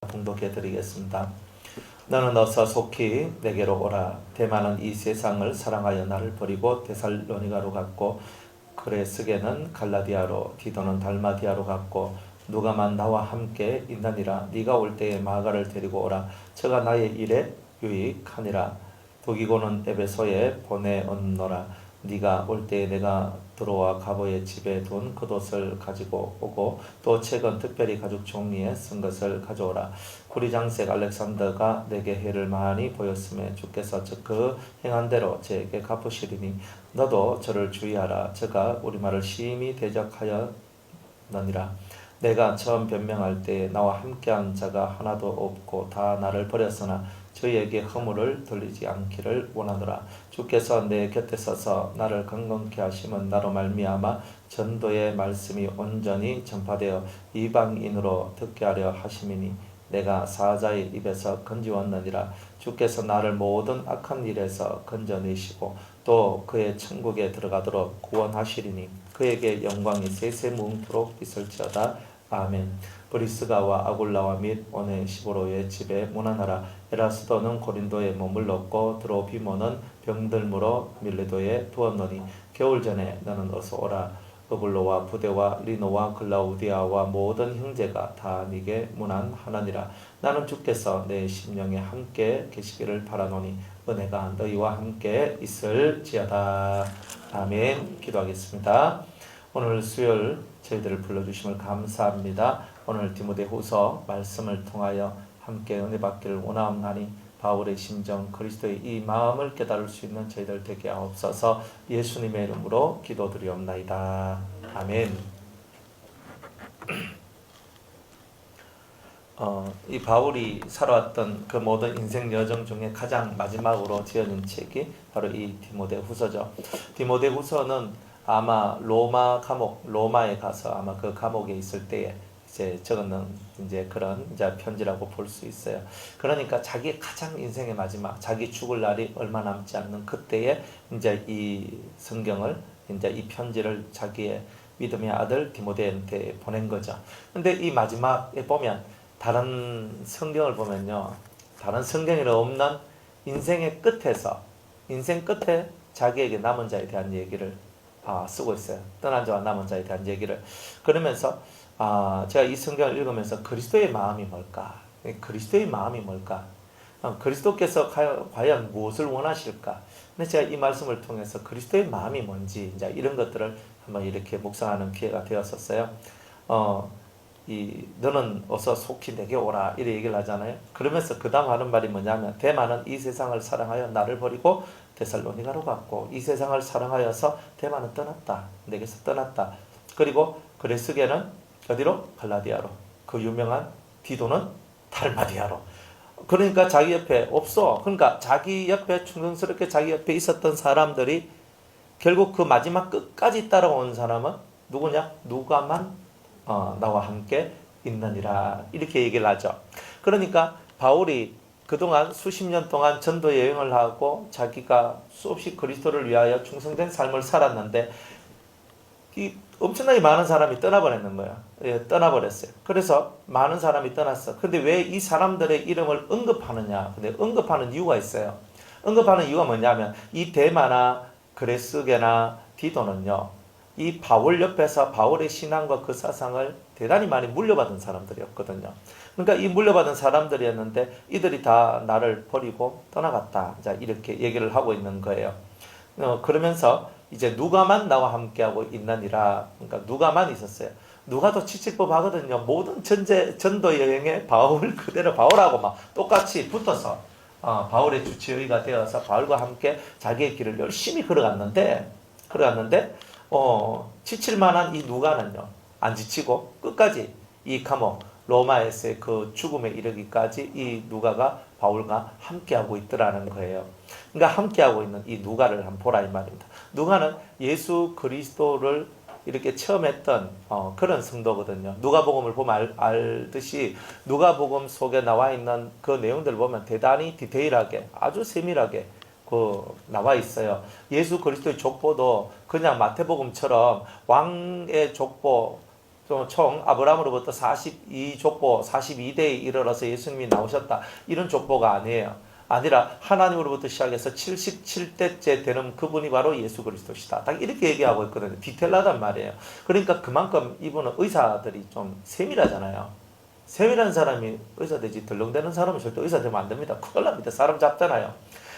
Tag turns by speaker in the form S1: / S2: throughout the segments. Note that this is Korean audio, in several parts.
S1: 봉독해 드리겠습니다. 너는 어서 속히 내게로 오라. 대만은 이 세상을 사랑하여 나를 버리고 데살로니가로 갔고, 그레스게는 갈라디아로, 디도는 달마디아로 갔고, 누가만 나와 함께 있나니라. 네가 올 때에 마가를 데리고 오라. 저가 나의 일에 유익하니라. 도기고는 에베소에 보내었노라. 네가 올 때에 내가 드로와 가보의 집에 둔 겉옷을 가지고 오고, 또 최근 특별히 가죽 종이에 쓴 것을 가져오라. 구리장색 알렉산더가 내게 해를 많이 보였음에 주께서 그 행한 대로 제게 갚으시리니 너도 저를 주의하라. 저가 우리말을 심히 대적하였느니라. 내가 처음 변명할 때에 나와 함께한 자가 하나도 없고 다 나를 버렸으나 저희에게 허물을 돌리지 않기를 원하노라. 주께서 내 곁에 서서 나를 강건케 하심은 나로 말미암아 전도의 말씀이 온전히 전파되어 이방인으로 듣게 하려 하심이니 내가 사자의 입에서 건지웠느니라. 주께서 나를 모든 악한 일에서 건져내시고 또 그의 천국에 들어가도록 구원하시리니 그에게 영광이 세세무음토록 있을지어다. 아멘. 브리스가와 아굴라와 및 오네시보로의 집에 문안하라. 에라스도는 고린도에 머물렀고 드로비모는 병들므로 밀레도에 두었노니 겨울 전에 너는 어서 오라. 어블로와 부데와 리노와 글라우디아와 모든 형제가 다 네게 문안하느니라. 나는 주께서 내 심령에 함께 계시기를 바라노니 은혜가 너희와 함께 있을지어다. 아멘. 기도하겠습니다. 오늘 수요일 저희들을 불러주심을 감사합니다. 오늘 디모데후서 말씀을 통하여 함께 은혜 받기를 원하옵나니 바울의 심정, 그리스도의 이 마음을 깨달을 수 있는 저희들 되게 하옵소서. 예수님의 이름으로 기도드리옵나이다. 아멘. 이 바울이 살아왔던 그 모든 인생 여정 중에 가장 마지막으로 지어진 책이 바로 이 디모데후서죠. 디모데후서는 아마 로마 감옥, 로마에 가서 아마 그 감옥에 있을 때에 이제 적은 이제 그런 이제 편지라고 볼 수 있어요. 그러니까 자기 가장 인생의 마지막, 자기 죽을 날이 얼마 남지 않는 그때에 이제 이 성경을, 이제 이 편지를 자기의 믿음의 아들 디모데한테 보낸 거죠. 근데 이 마지막에 보면 다른 성경을 보면요, 다른 성경에는 없는 인생의 끝에서, 인생 끝에 자기에게 남은 자에 대한 얘기를 쓰고 있어요. 떠난 자와 남은 자에 대한 얘기를. 그러면서 제가 이 성경을 읽으면서 그리스도의 마음이 뭘까? 그리스도의 마음이 뭘까? 그리스도께서 과연 무엇을 원하실까? 근데 제가 이 말씀을 통해서 그리스도의 마음이 뭔지 이제 이런 것들을 한번 이렇게 묵상하는 기회가 되었었어요. 너는 어서 속히 내게 오라 이렇게 얘기를 하잖아요. 그러면서 그 다음 하는 말이 뭐냐면 대만은 이 세상을 사랑하여 나를 버리고 데살로니가로 갔고 이 세상을 사랑하여서 대만은 떠났다. 내게서 떠났다. 그리고 그레스게는 어디로? 갈라디아로. 그 유명한 디도는 달마디아로. 그러니까 자기 옆에 없어. 그러니까 자기 옆에 충성스럽게 자기 옆에 있었던 사람들이 결국 그 마지막 끝까지 따라온 사람은 누구냐? 누가만 나와 함께 있느니라 이렇게 얘기를 하죠. 그러니까 바울이 그동안 수십 년 동안 전도 여행을 하고 자기가 수없이 그리스도를 위하여 충성된 삶을 살았는데 이 엄청나게 많은 사람이 떠나버렸는 거야. 떠나버렸어요. 그래서 많은 사람이 떠났어. 근데 왜 이 사람들의 이름을 언급하느냐? 근데 언급하는 이유가 있어요. 언급하는 이유가 뭐냐면 이 데마나 그레스게나 디도는요, 이 바울 옆에서 바울의 신앙과 그 사상을 대단히 많이 물려받은 사람들이었거든요. 그러니까 이 물려받은 사람들이었는데 이들이 다 나를 버리고 떠나갔다. 자, 이렇게 얘기를 하고 있는 거예요. 그러면서 이제 누가만 나와 함께하고 있느니라. 그러니까 누가만 있었어요. 누가도 칠칠법 하거든요. 모든 전도 여행에 바울 그대로 바울하고 막 똑같이 붙어서 바울의 주치의가 되어서 바울과 함께 자기의 길을 열심히 걸어갔는데 지칠만한 이 누가는요, 안 지치고 끝까지 이 감옥 로마에서의 그 죽음에 이르기까지 이 누가가 바울과 함께하고 있더라는 거예요. 그러니까 함께하고 있는 이 누가를 한번 보라 이 말입니다. 누가는 예수 그리스도를 이렇게 체험했던 그런 성도거든요. 누가복음을 보면 알듯이 누가복음 속에 나와 있는 그 내용들을 보면 대단히 디테일하게, 아주 세밀하게 나와 있어요. 예수 그리스도의 족보도 그냥 마태복음처럼 왕의 족보 또 총 아브라함으로부터 42족보, 42대에 이르러서 예수님이 나오셨다. 이런 족보가 아니에요. 아니라 하나님으로부터 시작해서 77대째 되는 그분이 바로 예수 그리스도시다. 딱 이렇게 얘기하고 있거든요. 디테일하단 말이에요. 그러니까 그만큼 이분은 의사들이 좀 세밀하잖아요. 세밀한 사람이 의사 되지 덜렁대는 사람은 절대 의사 되면 안 됩니다. 큰일 납니다. 사람 잡잖아요.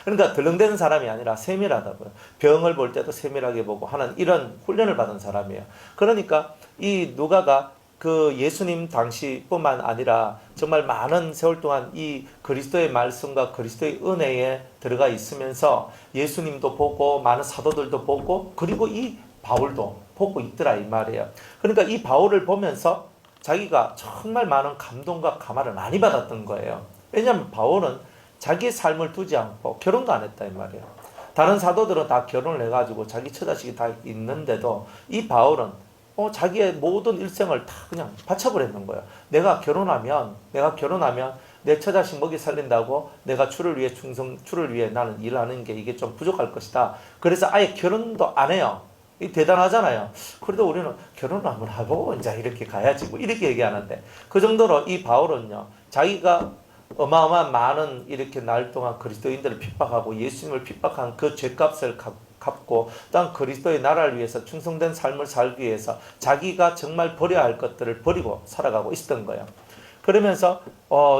S1: 그러니까 덜렁대는 사람이 아니라 세밀하다고요. 병을 볼 때도 세밀하게 보고 하는 이런 훈련을 받은 사람이에요. 그러니까 이 누가가 그 예수님 당시뿐만 아니라 정말 많은 세월 동안 이 그리스도의 말씀과 그리스도의 은혜에 들어가 있으면서 예수님도 보고 많은 사도들도 보고 그리고 이 바울도 보고 있더라 이 말이에요. 그러니까 이 바울을 보면서 자기가 정말 많은 감동과 감화를 많이 받았던 거예요. 왜냐하면 바울은 자기의 삶을 두지 않고 결혼도 안 했다 이 말이에요. 다른 사도들은 다 결혼을 해가지고 자기 처자식이 다 있는데도 이 바울은 자기의 모든 일생을 다 그냥 바쳐버렸는 거예요. 내가 결혼하면 내 처자식 먹이 살린다고 내가 주를 위해 나는 일하는 게 이게 좀 부족할 것이다. 그래서 아예 결혼도 안 해요. 대단하잖아요. 그래도 우리는 결혼을 한번 하고 이제 이렇게 가야지 뭐 이렇게 얘기하는데 그 정도로 이 바울은요 자기가 어마어마한 많은 이렇게 날 동안 그리스도인들을 핍박하고 예수님을 핍박한 그 죄값을 갚고 또한 그리스도의 나라를 위해서 충성된 삶을 살기 위해서 자기가 정말 버려야 할 것들을 버리고 살아가고 있었던 거예요. 그러면서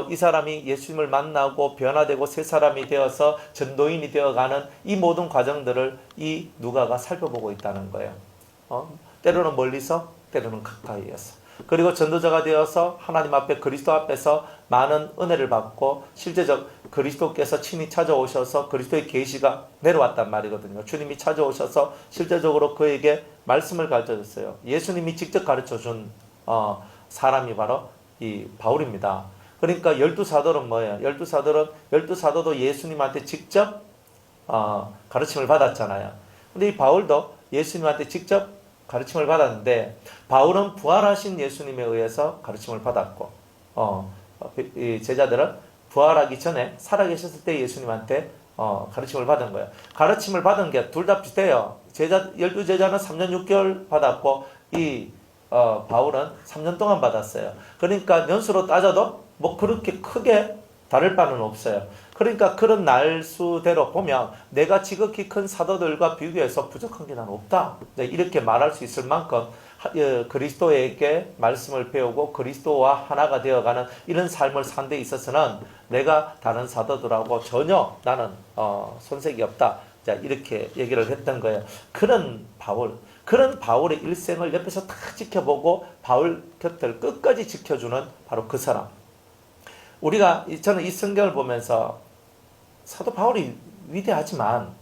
S1: 이 사람이 예수님을 만나고 변화되고 새 사람이 되어서 전도인이 되어가는 이 모든 과정들을 이 누가가 살펴보고 있다는 거예요. 때로는 멀리서 때로는 가까이에서 그리고 전도자가 되어서 하나님 앞에 그리스도 앞에서 많은 은혜를 받고 실제적 그리스도께서 친히 찾아오셔서 그리스도의 계시가 내려왔단 말이거든요. 주님이 찾아오셔서 실제적으로 그에게 말씀을 가르쳐줬어요. 예수님이 직접 가르쳐준 사람이 바로 이 바울입니다. 그러니까 12사도는 뭐예요? 12사도도 예수님한테 직접 가르침을 받았잖아요. 근데 이 바울도 예수님한테 직접 가르침을 받았는데 바울은 부활하신 예수님에 의해서 가르침을 받았고 이 제자들은 부활하기 전에 살아계셨을 때 예수님한테 가르침을 받은 거예요. 가르침을 받은 게 둘 다 비슷해요. 12제자는 3년 6개월 받았고 이 바울은 3년 동안 받았어요. 그러니까 연수로 따져도 뭐 그렇게 크게 다를 바는 없어요. 그러니까 그런 날수대로 보면 내가 지극히 큰 사도들과 비교해서 부족한 게 난 없다. 이렇게 말할 수 있을 만큼 그리스도에게 말씀을 배우고 그리스도와 하나가 되어가는 이런 삶을 산 데 있어서는 내가 다른 사도들하고 전혀 나는 손색이 없다. 자, 이렇게 얘기를 했던 거예요. 그런 바울의 일생을 옆에서 다 지켜보고 바울 곁을 끝까지 지켜주는 바로 그 사람. 저는 이 성경을 보면서 사도 바울이 위대하지만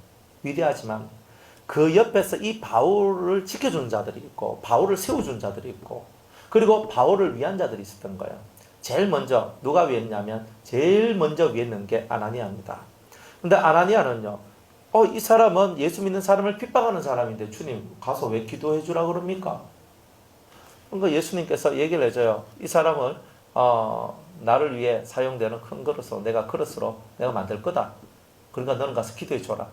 S1: 그 옆에서 이 바울을 지켜주는 자들이 있고 바울을 세워준 자들이 있고 그리고 바울을 위한 자들이 있었던 거예요. 제일 먼저 누가 위했냐면 제일 먼저 위했는 게 아나니아입니다. 근데 아나니아는요 이 사람은 예수 믿는 사람을 핍박하는 사람인데 주님 가서 왜 기도해 주라 그럽니까? 그러니까 예수님께서 얘기를 해줘요. 이 사람을 나를 위해 사용되는 큰 그릇으로 내가 만들 거다. 그러니까 너는 가서 기도해 줘라.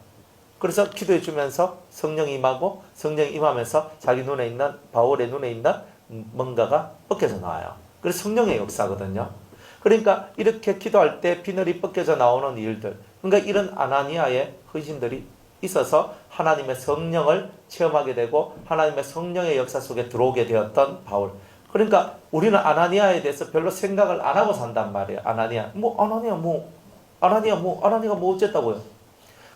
S1: 그래서 기도해 주면서 성령이 임하고 성령이 임하면서 바울의 눈에 있는 뭔가가 벗겨져 나와요. 그래서 성령의 역사거든요. 그러니까 이렇게 기도할 때 비늘이 벗겨져 나오는 일들, 그러니까 이런 아나니아의 헌신들이 있어서 하나님의 성령을 체험하게 되고 하나님의 성령의 역사 속에 들어오게 되었던 바울. 그러니까 우리는 아나니아에 대해서 별로 생각을 안 하고 산단 말이에요. 아나니아가 뭐 어쨌다고요?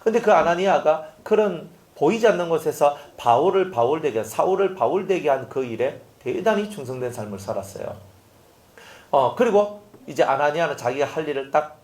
S1: 근데 그 아나니아가 그런 보이지 않는 곳에서 사울을 바울되게 한 그 일에 대단히 충성된 삶을 살았어요. 그리고 이제 아나니아는 자기가 할 일을 딱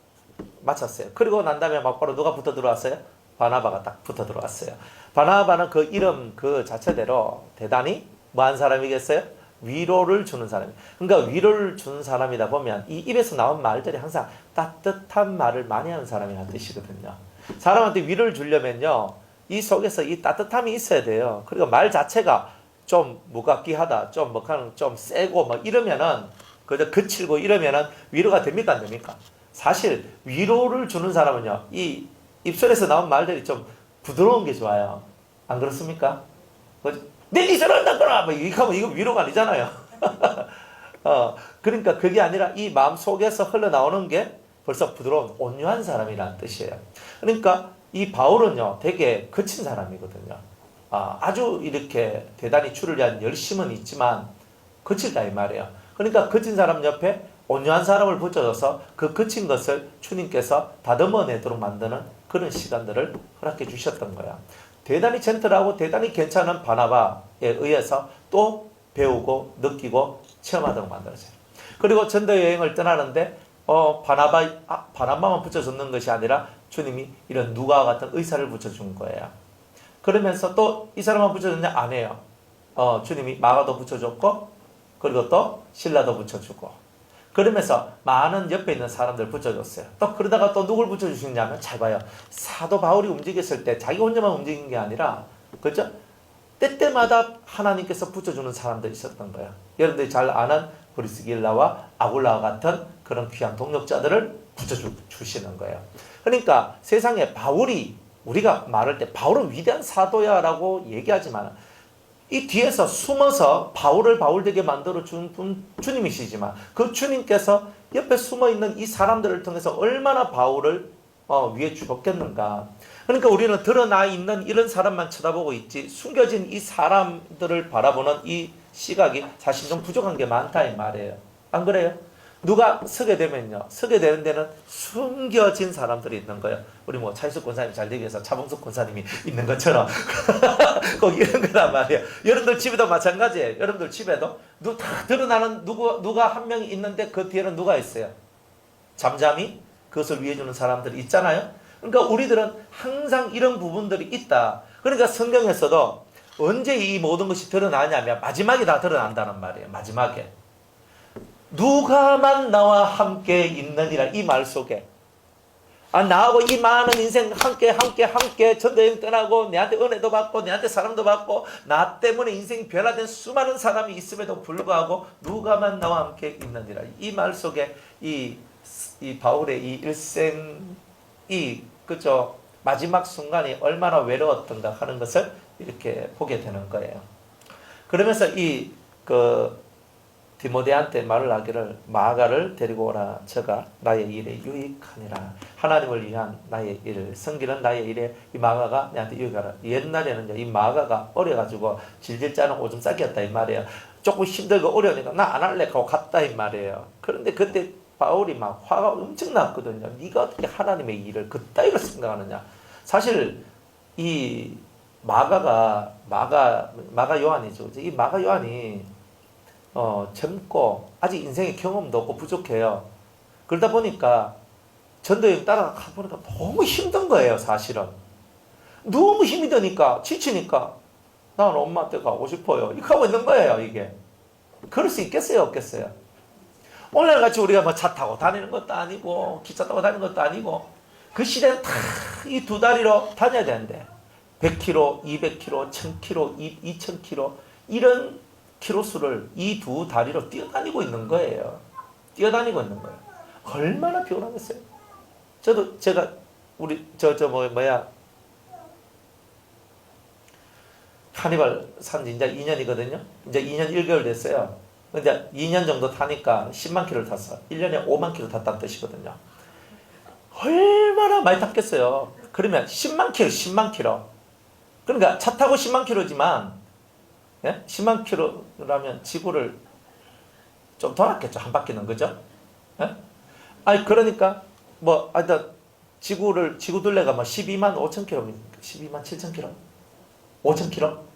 S1: 마쳤어요. 그리고 난 다음에 막바로 누가 붙어 들어왔어요? 바나바가 딱 붙어 들어왔어요. 바나바는 그 이름 그 자체대로 대단히 뭐한 사람이겠어요? 위로를 주는 사람이. 그러니까 위로를 주는 사람이다 보면 이 입에서 나온 말들이 항상 따뜻한 말을 많이 하는 사람이라는 뜻이거든요. 사람한테 위로를 주려면요, 이 속에서 이 따뜻함이 있어야 돼요. 그리고 말 자체가 좀 무각기하다, 좀 세고 막 이러면은 그저 거칠고 이러면은 위로가 됩니까 안 됩니까? 사실 위로를 주는 사람은요, 이 입술에서 나온 말들이 좀 부드러운 게 좋아요. 안 그렇습니까? 내 기술을 한다거나 뭐 이거 하면 이거 위로가 아니잖아요. 그러니까 그게 아니라 이 마음 속에서 흘러나오는 게 벌써 부드러운 온유한 사람이라는 뜻이에요. 그러니까 이 바울은요, 되게 거친 사람이거든요. 아주 이렇게 대단히 주를 위한 열심은 있지만 거칠다 이 말이에요. 그러니까 거친 사람 옆에 온유한 사람을 붙여줘서 그 거친 것을 주님께서 다듬어내도록 만드는 그런 시간들을 허락해 주셨던 거야. 대단히 젠틀하고 대단히 괜찮은 바나바에 의해서 또 배우고 느끼고 체험하도록 만들어져요. 그리고 전도 여행을 떠나는데 바나바만 붙여주는 것이 아니라 주님이 이런 누가와 같은 의사를 붙여준 거예요. 그러면서 또 이 사람만 붙여줬냐? 아니에요. 주님이 마가도 붙여줬고 그리고 또 신라도 붙여주고 그러면서 많은 옆에 있는 사람들 붙여줬어요. 또 그러다가 또 누굴 붙여주시냐면 잘 봐요. 사도 바울이 움직였을 때 자기 혼자만 움직인 게 아니라 그죠? 때때마다 하나님께서 붙여주는 사람들이 있었던 거예요. 여러분들이 잘 아는 브리스길라와 아굴라와 같은 그런 귀한 동력자들을 붙여주시는 거예요. 그러니까 세상에 바울이 우리가 말할 때 바울은 위대한 사도야 라고 얘기하지만 이 뒤에서 숨어서 바울을 바울되게 만들어준 분 주님이시지만 그 주님께서 옆에 숨어있는 이 사람들을 통해서 얼마나 바울을 위해 주었겠는가. 그러니까 우리는 드러나 있는 이런 사람만 쳐다보고 있지 숨겨진 이 사람들을 바라보는 이 시각이 사실 좀 부족한 게 많다 이 말이에요. 안 그래요? 누가 서게 되면요, 서게 되는 데는 숨겨진 사람들이 있는 거예요. 우리 뭐 차이숙 권사님 잘 되기 위해서 차봉숙 권사님이 있는 것처럼 꼭 이런 거란 말이에요. 여러분들 집에도 마찬가지예요. 여러분들 집에도 다 드러나는 누가 한 명이 있는데 그 뒤에는 누가 있어요? 잠잠히 그것을 위해주는 사람들이 있잖아요. 그러니까 우리들은 항상 이런 부분들이 있다. 그러니까 성경에서도 언제 이 모든 것이 드러나냐면 마지막에 다 드러난다는 말이에요. 마지막에. 누가만 나와 함께 있느니라 이 말 속에 나하고 이 많은 인생 함께 전도여행 떠나고 내한테 은혜도 받고 내한테 사랑도 받고 나 때문에 인생이 변화된 수많은 사람이 있음에도 불구하고 누가만 나와 함께 있느니라 이 말 속에 이 바울의 이 일생이 그죠 마지막 순간이 얼마나 외로웠던가 하는 것을 이렇게 보게 되는 거예요. 그러면서 디모데한테 말을 하기를 마가를 데리고 오라. 저가 나의 일에 유익하니라. 하나님을 위한 나의 일을 섬기는 나의 일에 이 마가가 내한테 유익하라. 옛날에는요 이 마가가 어려가지고 질질 짜는 오줌 싸기였다 이 말이에요. 조금 힘들고 어려우니까 나 안 할래 하고 갔다 이 말이에요. 그런데 그때 바울이 막 화가 엄청 났거든요. 네가 어떻게 하나님의 일을 그따위로 생각하느냐. 사실 이 마가 요한이죠. 이 마가 요한이 젊고 아직 인생의 경험도 없고 부족해요. 그러다 보니까 전도여행 따라가 보니까 너무 힘든 거예요. 사실은 너무 힘이 드니까 지치니까 나는 엄마한테 가고 싶어요 이렇게 하고 있는 거예요. 이게 그럴 수 있겠어요 없겠어요? 오늘같이 우리가 뭐 차 타고 다니는 것도 아니고 기차 타고 다니는 것도 아니고 그 시대는 다 이 두 다리로 다녀야 되는데 100km, 200km, 1000km, 2000km 이런 키로수를 이 두 다리로 뛰어다니고 있는 거예요. 뛰어다니고 있는 거예요. 얼마나 피곤하겠어요. 제가 카니발 산지 이제 2년이거든요. 이제 2년 1개월 됐어요. 이제 2년 정도 타니까 10만 킬로를 탔어. 1년에 5만 킬로 탔다는 뜻이거든요. 얼마나 많이 탔겠어요. 그러면 10만 킬로. 그러니까 차 타고 10만 킬로지만 10만 킬로라면 지구를 좀 돌았겠죠. 한 바퀴는 그죠? 그러니까 지구 둘레가 12만 5천 킬로, 12만 7천 킬로, 5천 킬로.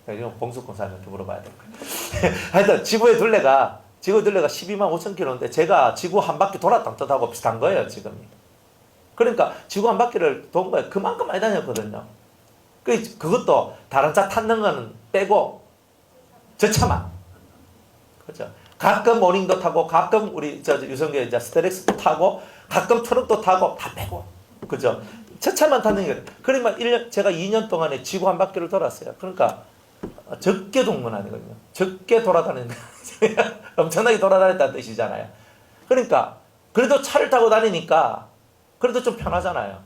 S1: 이건 봉숙권사님한테 물어봐야 될 거예요. 하여튼 지구 둘레가 12만 5천 킬로인데 제가 지구 한 바퀴 돌았던 뜻하고 비슷한 거예요 지금. 그러니까 지구 한 바퀴를 돈 거예요. 그만큼 많이 다녔거든요. 그것도 다른 차 탔는 거는 빼고 저 차만. 그렇죠. 가끔 모닝도 타고 가끔 우리 유성교 이제 스텔렉스도 타고 가끔 트럭도 타고 다 빼고. 그죠. 저 차만 타는 게. 그러면 제가 2년 동안에 지구 한 바퀴를 돌았어요. 그러니까 적게 동문 아니거든요. 적게 돌아다니는 엄청나게 돌아다녔다는 뜻이잖아요. 그러니까 그래도 차를 타고 다니니까 그래도 좀 편하잖아요.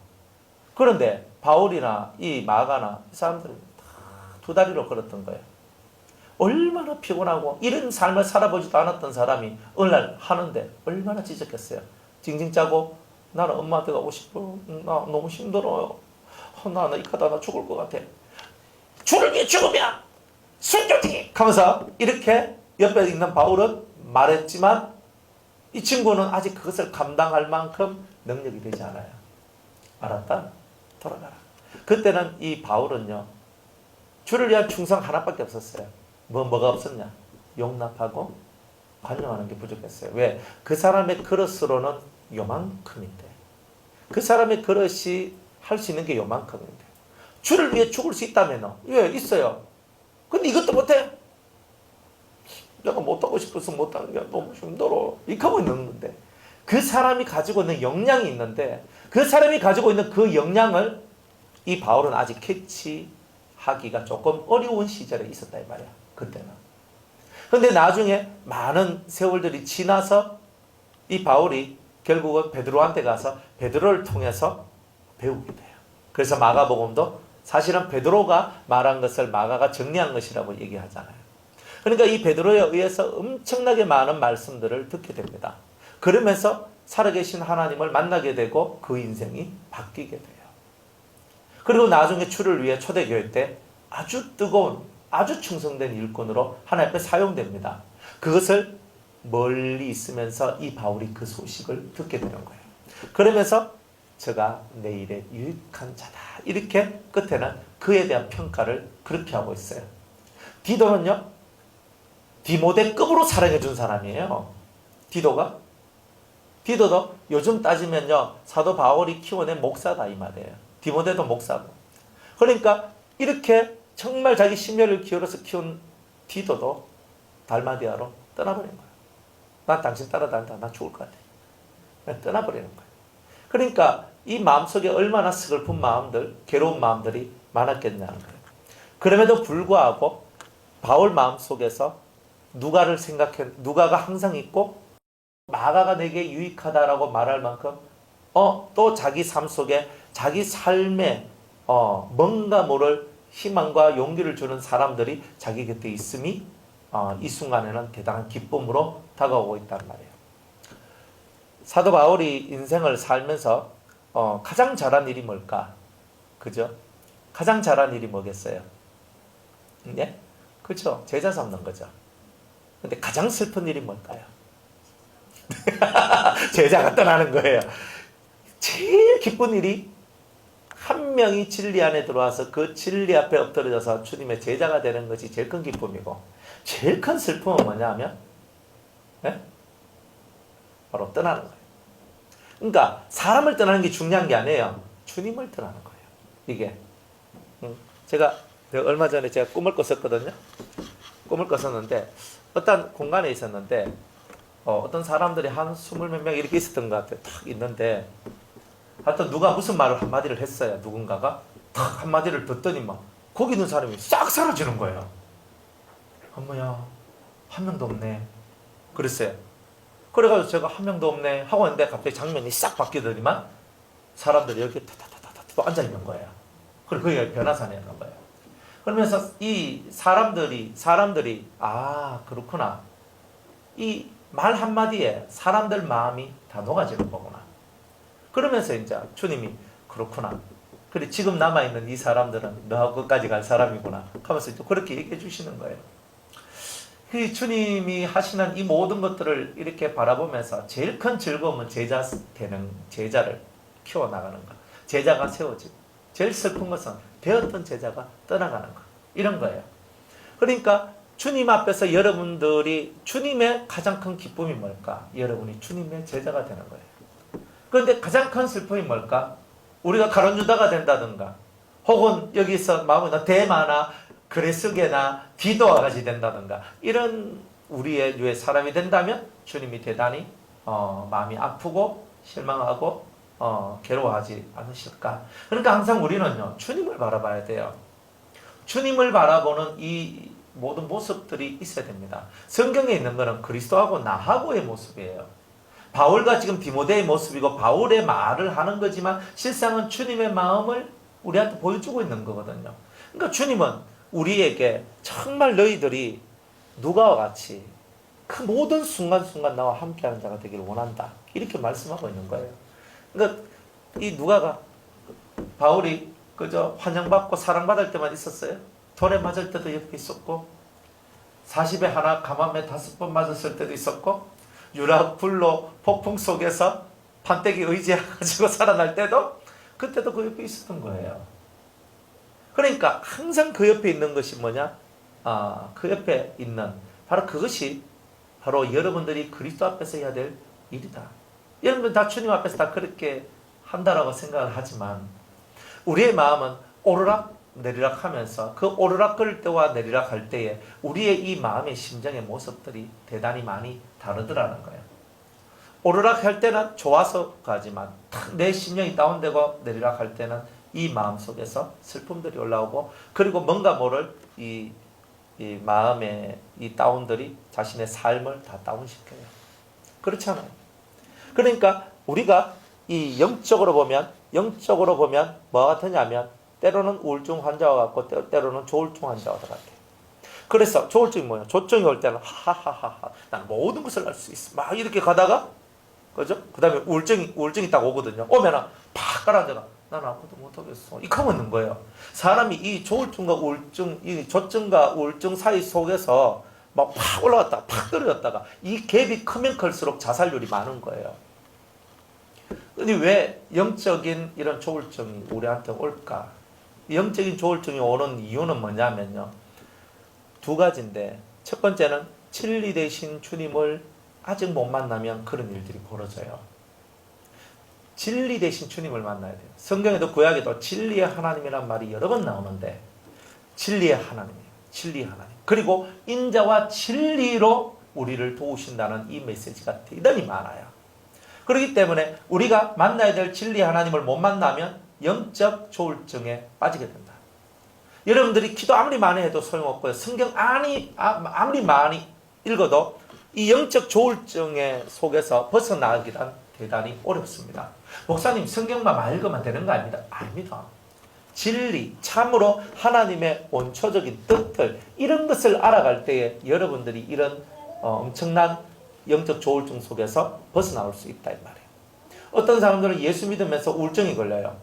S1: 그런데 바울이나 이 마가나 이 사람들은 다 두 다리로 걸었던 거예요. 얼마나 피곤하고 이런 삶을 살아보지도 않았던 사람이 어느 날 하는데 얼마나 지쳤겠어요. 징징 짜고 나는 엄마한테 가고 싶어. 나 너무 힘들어요. 나 이까다 나 죽을 것 같아. 주를 위해 죽으면 순교지! 하면서 이렇게 옆에 있는 바울은 말했지만 이 친구는 아직 그것을 감당할 만큼 능력이 되지 않아요. 알았다? 돌아가라. 그때는 이 바울은요, 주를 위한 충성 하나밖에 없었어요. 뭐가 없었냐? 용납하고 관용하는 게 부족했어요. 왜? 그 사람의 그릇으로는 요만큼인데, 그 사람의 그릇이 할 수 있는 게 요만큼인데, 주를 위해 죽을 수 있다면요? 예, 있어요. 근데 이것도 못해? 내가 못하고 싶어서 못하는 게 너무 힘들어. 이렇게 하고 있는 건데, 그 사람이 가지고 있는 역량이 있는데, 그 사람이 가지고 있는 그 역량을 이 바울은 아직 캐치하기가 조금 어려운 시절에 있었다 이 말이야. 그때는. 근데 나중에 많은 세월들이 지나서 이 바울이 결국은 베드로한테 가서 베드로를 통해서 배우게 돼요. 그래서 마가복음도 사실은 베드로가 말한 것을 마가가 정리한 것이라고 얘기하잖아요. 그러니까 이 베드로에 의해서 엄청나게 많은 말씀들을 듣게 됩니다. 그러면서 살아계신 하나님을 만나게 되고 그 인생이 바뀌게 돼요. 그리고 나중에 주를 위해 초대교회 때 아주 뜨거운, 아주 충성된 일꾼으로 하나님 앞에 사용됩니다. 그것을 멀리 있으면서 이 바울이 그 소식을 듣게 되는 거예요. 그러면서 저가 내일의 유익한 자다. 이렇게 끝에는 그에 대한 평가를 그렇게 하고 있어요. 디도는요, 디모데급으로 사랑해준 사람이에요. 디도도 요즘 따지면요, 사도 바울이 키워낸 목사다 이 말이에요. 디모데도 목사고. 그러니까 이렇게 정말 자기 심혈을 기울여서 키운 디도도 달마디아로 떠나버린 거예요. 난 당신 따라다니다. 나 죽을 것 같아. 떠나버리는 거예요. 그러니까 이 마음속에 얼마나 슬픈 마음들, 괴로운 마음들이 많았겠냐는 거예요. 그럼에도 불구하고 바울 마음속에서 누가가 항상 있고 마가가 내게 유익하다라고 말할 만큼 또 자기 삶 속에 자기 삶에 뭔가 모를 희망과 용기를 주는 사람들이 자기 곁에 있음이 이 순간에는 대단한 기쁨으로 다가오고 있단 말이에요. 사도 바울이 인생을 살면서 가장 잘한 일이 뭘까? 그죠? 가장 잘한 일이 뭐겠어요? 네? 그렇죠. 제자 삼는 거죠. 근데 가장 슬픈 일이 뭘까요? 제자가 떠나는 거예요. 제일 기쁜 일이 한 명이 진리 안에 들어와서 그 진리 앞에 엎드려져서 주님의 제자가 되는 것이 제일 큰 기쁨이고, 제일 큰 슬픔은 뭐냐면 네? 바로 떠나는 거예요. 그러니까 사람을 떠나는 게 중요한 게 아니에요. 주님을 떠나는 거예요. 이게 제가 얼마 전에 제가 꿈을 꿨었거든요. 꿈을 꿨었는데 어떤 공간에 있었는데 어떤 사람들이 한 20몇 명 이렇게 있었던 것 같아요. 탁 있는데 하여튼 누가 무슨 말을 한마디를 했어요. 누군가가 탁 한마디를 듣더니 막 거기 있는 사람이 싹 사라지는 거예요. 어머야, 한 명도 없네. 그랬어요. 그래가지고 제가 한 명도 없네 하고 있는데 갑자기 장면이 싹 바뀌더니만 사람들이 여기 타타타타타 앉아있는 거예요. 그리고 그게 변화산이었던 거예요. 그러면서 이 사람들이 그렇구나. 이 말 한마디에 사람들 마음이 다 녹아지는 거구나. 그러면서 이제 주님이 그렇구나. 그래 지금 남아있는 이 사람들은 너하고 끝까지 갈 사람이구나. 하면서 이제 그렇게 얘기해 주시는 거예요. 그 주님이 하시는 이 모든 것들을 이렇게 바라보면서 제일 큰 즐거움은 제자를 키워나가는 것. 제자가 세워지고 제일 슬픈 것은 배웠던 제자가 떠나가는 것. 이런 거예요. 그러니까 주님 앞에서 여러분들이 주님의 가장 큰 기쁨이 뭘까? 여러분이 주님의 제자가 되는 거예요. 그런데 가장 큰 슬픔이 뭘까? 우리가 가론유다가 된다든가 혹은 여기서 마음에 대마나 그레스게나 디도와 같이 된다든가 이런 우리의 류의 사람이 된다면 주님이 대단히 마음이 아프고 실망하고 괴로워하지 않으실까? 그러니까 항상 우리는요 주님을 바라봐야 돼요. 주님을 바라보는 이 모든 모습들이 있어야 됩니다. 성경에 있는 것은 그리스도하고 나하고의 모습이에요. 바울과 지금 디모데의 모습이고 바울의 말을 하는 거지만 실상은 주님의 마음을 우리한테 보여주고 있는 거거든요. 그러니까 주님은 우리에게 정말 너희들이 누가와 같이 그 모든 순간순간 나와 함께하는 자가 되기를 원한다. 이렇게 말씀하고 있는 거예요. 그러니까 이 누가가 바울이 그저 환영받고 사랑받을 때만 있었어요. 돌에 맞을 때도 옆에 있었고 40에 하나 감암에 5번 맞았을 때도 있었고 유라 불로 폭풍 속에서 판때기 의지해가지고 살아날 때도 그때도 그 옆에 있었던 거예요. 그러니까 항상 그 옆에 있는 것이 뭐냐? 그 옆에 있는 바로 그것이 바로 여러분들이 그리스도 앞에서 해야 될 일이다. 여러분들 다 주님 앞에서 다 그렇게 한다라고 생각을 하지만 우리의 마음은 오르락 내리락 하면서 그 오르락 거릴 때와 내리락 할 때에 우리의 이 마음의 심정의 모습들이 대단히 많이 다르더라는 거예요. 오르락 할 때는 좋아서 가지만 내 심령이 다운되고 내리락 할 때는 이 마음 속에서 슬픔들이 올라오고 그리고 뭔가 모를 이 마음의 이 다운들이 자신의 삶을 다 다운시켜요. 그렇잖아요. 그러니까 우리가 이 영적으로 보면 뭐 같으냐면 때로는 우울증 환자와 같고 때로는 조울증 환자와 같아요. 그래서 조울증이 뭐냐? 조증이 올 때는 하하하하 난 모든 것을 알 수 있어. 막 이렇게 가다가 그죠? 그 다음에 우울증이 딱 오거든요. 오면은 팍 가라앉아가 난 아무것도 못하겠어. 이렇게 하고 있는 거예요. 사람이 이 조울증과 우울증, 이 조증과 우울증 사이 속에서 막 팍 올라갔다가 팍 떨어졌다가 이 갭이 크면 클수록 자살률이 많은 거예요. 근데 왜 영적인 이런 조울증이 우리한테 올까? 영적인 조울증이 오는 이유는 뭐냐면요. 두 가지인데 첫 번째는 진리 되신 주님을 아직 못 만나면 그런 일들이 벌어져요. 진리 되신 주님을 만나야 돼요. 성경에도 구약에도 진리의 하나님이란 말이 여러 번 나오는데 진리의 하나님이에요. 진리의 하나님. 그리고 인자와 진리로 우리를 도우신다는 이 메시지가 대단히 많아요. 그렇기 때문에 우리가 만나야 될 진리 하나님을 못 만나면 영적 조울증에 빠지게 된다. 여러분들이 기도 아무리 많이 해도 소용없고요. 성경 아무리 많이 읽어도 이 영적 조울증의 속에서 벗어나기란 대단히 어렵습니다. 목사님 성경만 많이 읽으면 되는 거 아닙니다. 아닙니다. 진리, 참으로 하나님의 원초적인 뜻들 이런 것을 알아갈 때에 여러분들이 이런 엄청난 영적 조울증 속에서 벗어나올 수 있다 이 말이에요. 어떤 사람들은 예수 믿으면서 우울증이 걸려요.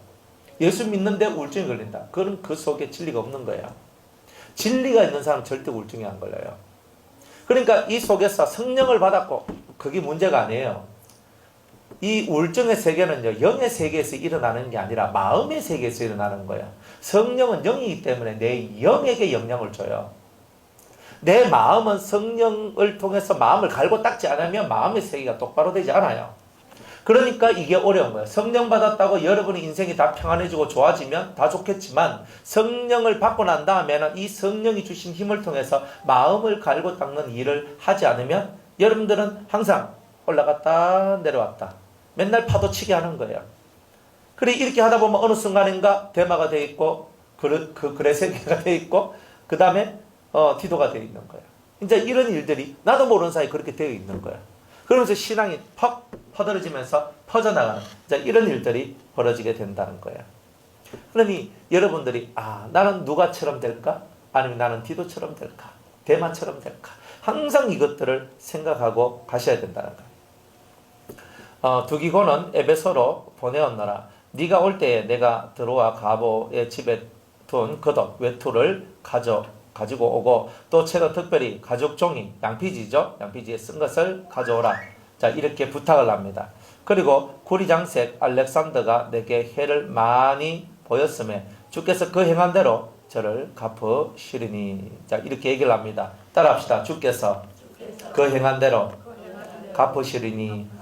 S1: 예수 믿는데 우울증이 걸린다. 그건 그 속에 진리가 없는 거예요. 진리가 있는 사람은 절대 우울증이 안 걸려요. 그러니까 이 속에서 성령을 받았고 그게 문제가 아니에요. 이 우울증의 세계는요, 영의 세계에서 일어나는 게 아니라 마음의 세계에서 일어나는 거예요. 성령은 영이기 때문에 내 영에게 영향을 줘요. 내 마음은 성령을 통해서 마음을 갈고 닦지 않으면 마음의 세계가 똑바로 되지 않아요. 그러니까 이게 어려운 거예요. 성령 받았다고 여러분의 인생이 다 평안해지고 좋아지면 다 좋겠지만 성령을 받고 난 다음에는 이 성령이 주신 힘을 통해서 마음을 갈고 닦는 일을 하지 않으면 여러분들은 항상 올라갔다 내려왔다 맨날 파도치기 하는 거예요. 그래 이렇게 하다 보면 어느 순간인가 대마가 돼 있고 그레세게가 돼 있고 그 다음에 디도가 되어 있는 거예요. 이제 이런 일들이 나도 모르는 사이에 그렇게 되어 있는 거예요. 그러면서 신앙이 퍽 퍼들어지면서 퍼져나가는 이런 일들이 벌어지게 된다는 거예요. 그러니 여러분들이 나는 누가처럼 될까? 아니면 나는 디도처럼 될까? 대마처럼 될까? 항상 이것들을 생각하고 가셔야 된다는 거예요. 두기고는 에베소로 보내었노라. 네가 올 때에 내가 들어와 가보의 집에 둔 겉옷 외투를 가지고 오고 또 채로 특별히 가죽 종이 양피지죠. 양피지에 쓴 것을 가져오라. 자 이렇게 부탁을 합니다. 그리고 구리장색 알렉산더가 내게 해를 많이 보였음에 주께서 그 행한 대로 저를 갚으시리니. 자 이렇게 얘기를 합니다. 따라합시다. 주께서 그 행한 대로 갚으시리니.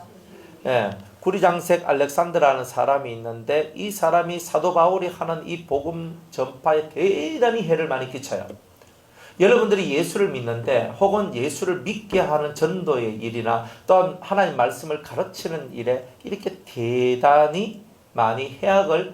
S1: 예, 구리장색 알렉산더라는 사람이 있는데 이 사람이 사도 바울이 하는 이 복음 전파에 대단히 해를 많이 끼쳐요. 여러분들이 예수를 믿는데 혹은 예수를 믿게 하는 전도의 일이나 또한 하나님 말씀을 가르치는 일에 이렇게 대단히 많이 해악을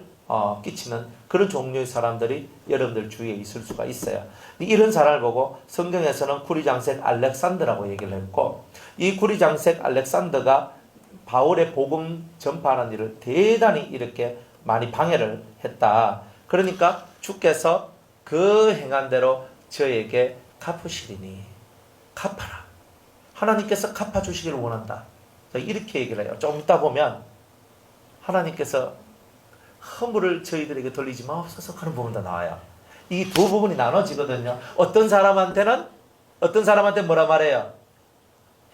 S1: 끼치는 그런 종류의 사람들이 여러분들 주위에 있을 수가 있어요. 이런 사람을 보고 성경에서는 구리장색 알렉산더라고 얘기를 했고 이 구리장색 알렉산더가 바울의 복음 전파하는 일을 대단히 이렇게 많이 방해를 했다. 그러니까 주께서 그 행한 대로 저에게 갚으시리니. 갚아라. 하나님께서 갚아주시기를 원한다. 이렇게 얘기를 해요. 좀 이따 보면 하나님께서 허물을 저희들에게 돌리지 마옵소서 하는 부분도 나와요. 이 두 부분이 나눠지거든요. 어떤 사람한테 뭐라 말해요?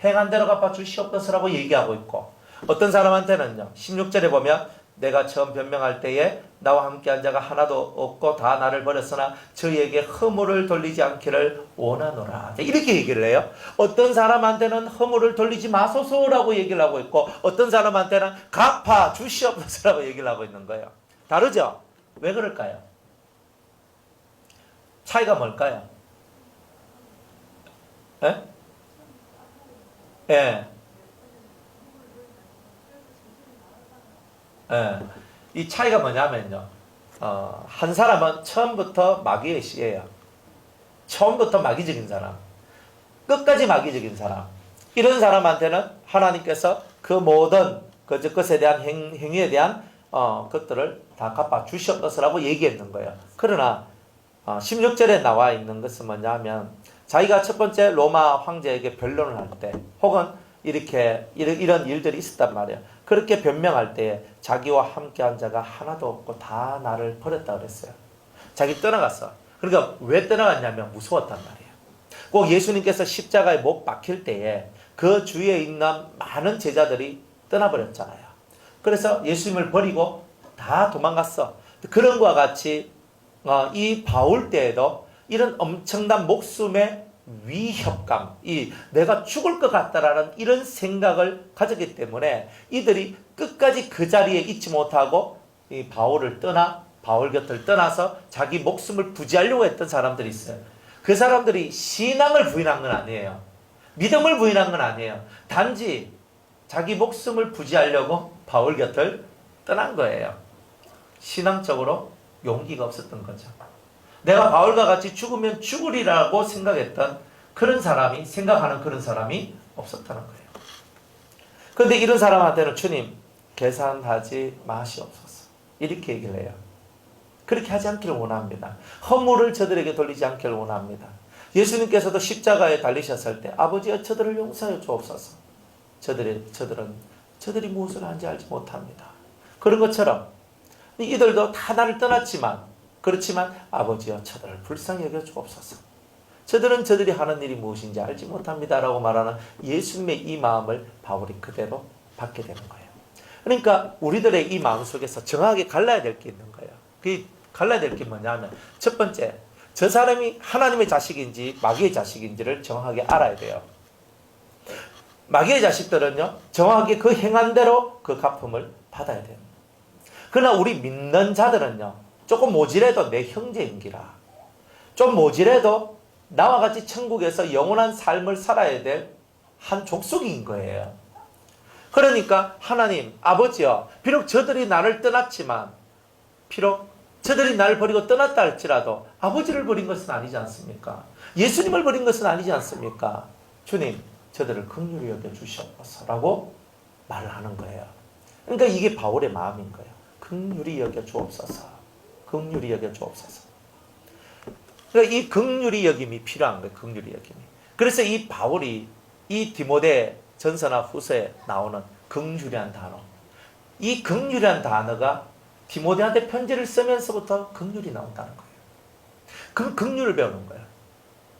S1: 행한 대로 갚아주시옵소서라고 얘기하고 있고, 어떤 사람한테는요, 16절에 보면 내가 처음 변명할 때에 나와 함께한 자가 하나도 없고 다 나를 버렸으나 저희에게 허물을 돌리지 않기를 원하노라. 이렇게 얘기를 해요. 어떤 사람한테는 허물을 돌리지 마소서라고 얘기를 하고 있고, 어떤 사람한테는 갚아 주시옵소서라고 얘기를 하고 있는 거예요. 다르죠? 왜 그럴까요? 차이가 뭘까요? 예? 예. 예. 이 차이가 뭐냐면요. 한 사람은 처음부터 마귀의 씨예요. 처음부터 마귀적인 사람. 끝까지 마귀적인 사람. 이런 사람한테는 하나님께서 그 모든 그것에 대한 행위에 대한 것들을 다 갚아 주시옵소서라고 얘기했는 거예요. 그러나 16절에 나와 있는 것은 뭐냐면 자기가 첫 번째 로마 황제에게 변론을 할 때 혹은 이런 일들이 있었단 말이에요. 그렇게 변명할 때에 자기와 함께한 자가 하나도 없고 다 나를 버렸다 그랬어요. 자기 떠나갔어. 그러니까 왜 떠나갔냐면 무서웠단 말이에요. 꼭 예수님께서 십자가에 못 박힐 때에 그 주위에 있는 많은 제자들이 떠나버렸잖아요. 그래서 예수님을 버리고 다 도망갔어. 그런 것과 같이 이 바울 때에도 이런 엄청난 목숨의 위협감, 내가 죽을 것 같다라는 이런 생각을 가졌기 때문에 이들이 끝까지 그 자리에 있지 못하고 이 바울 곁을 떠나서 자기 목숨을 부지하려고 했던 사람들이 있어요. 그 사람들이 신앙을 부인한 건 아니에요. 믿음을 부인한 건 아니에요. 단지 자기 목숨을 부지하려고 바울 곁을 떠난 거예요. 신앙적으로 용기가 없었던 거죠. 내가 바울과 같이 죽으면 죽으리라고 생각하는 그런 사람이 없었다는 거예요. 그런데 이런 사람한테는 주님 계산하지 마시옵소서 이렇게 얘기를 해요. 그렇게 하지 않기를 원합니다. 허물을 저들에게 돌리지 않기를 원합니다. 예수님께서도 십자가에 달리셨을 때 아버지여 저들을 용서하여 주옵소서. 저들이 무엇을 하는지 알지 못합니다. 그런 것처럼 이들도 다 나를 떠났지만 그렇지만 아버지여 저들을 불쌍히 여겨 주옵소서. 저들이 하는 일이 무엇인지 알지 못합니다 라고 말하는 예수님의 이 마음을 바울이 그대로 받게 되는 거예요. 그러니까 우리들의 이 마음 속에서 정확하게 갈라야 될 게 있는 거예요. 그 갈라야 될 게 뭐냐면 첫 번째, 저 사람이 하나님의 자식인지 마귀의 자식인지를 정확하게 알아야 돼요. 마귀의 자식들은요 정확하게 그 행한 대로 그 갚음을 받아야 돼요. 그러나 우리 믿는 자들은요 조금 모질해도 내 형제인기라, 좀 모질해도 나와 같이 천국에서 영원한 삶을 살아야 될 한 족속인 거예요. 그러니까 하나님 아버지여, 비록 저들이 나를 떠났지만, 비록 저들이 나를 버리고 떠났다 할지라도 아버지를 버린 것은 아니지 않습니까? 예수님을 버린 것은 아니지 않습니까? 주님 저들을 긍휼히 여겨 주시옵소서라고 말을 하는 거예요. 그러니까 이게 바울의 마음인 거예요. 긍휼히 여겨 주옵소서. 긍휼히 여겨 주옵소서. 그러니까 이 긍휼히 여김이 필요한 거예요. 긍휼히 여김이. 그래서 이 바울이 이 디모데 전서나 후서에 나오는 긍휼이란 단어, 이 긍휼이란 단어가 디모데한테 편지를 쓰면서부터 긍휼이 나온다는 거예요. 그 긍휼을 배우는 거예요.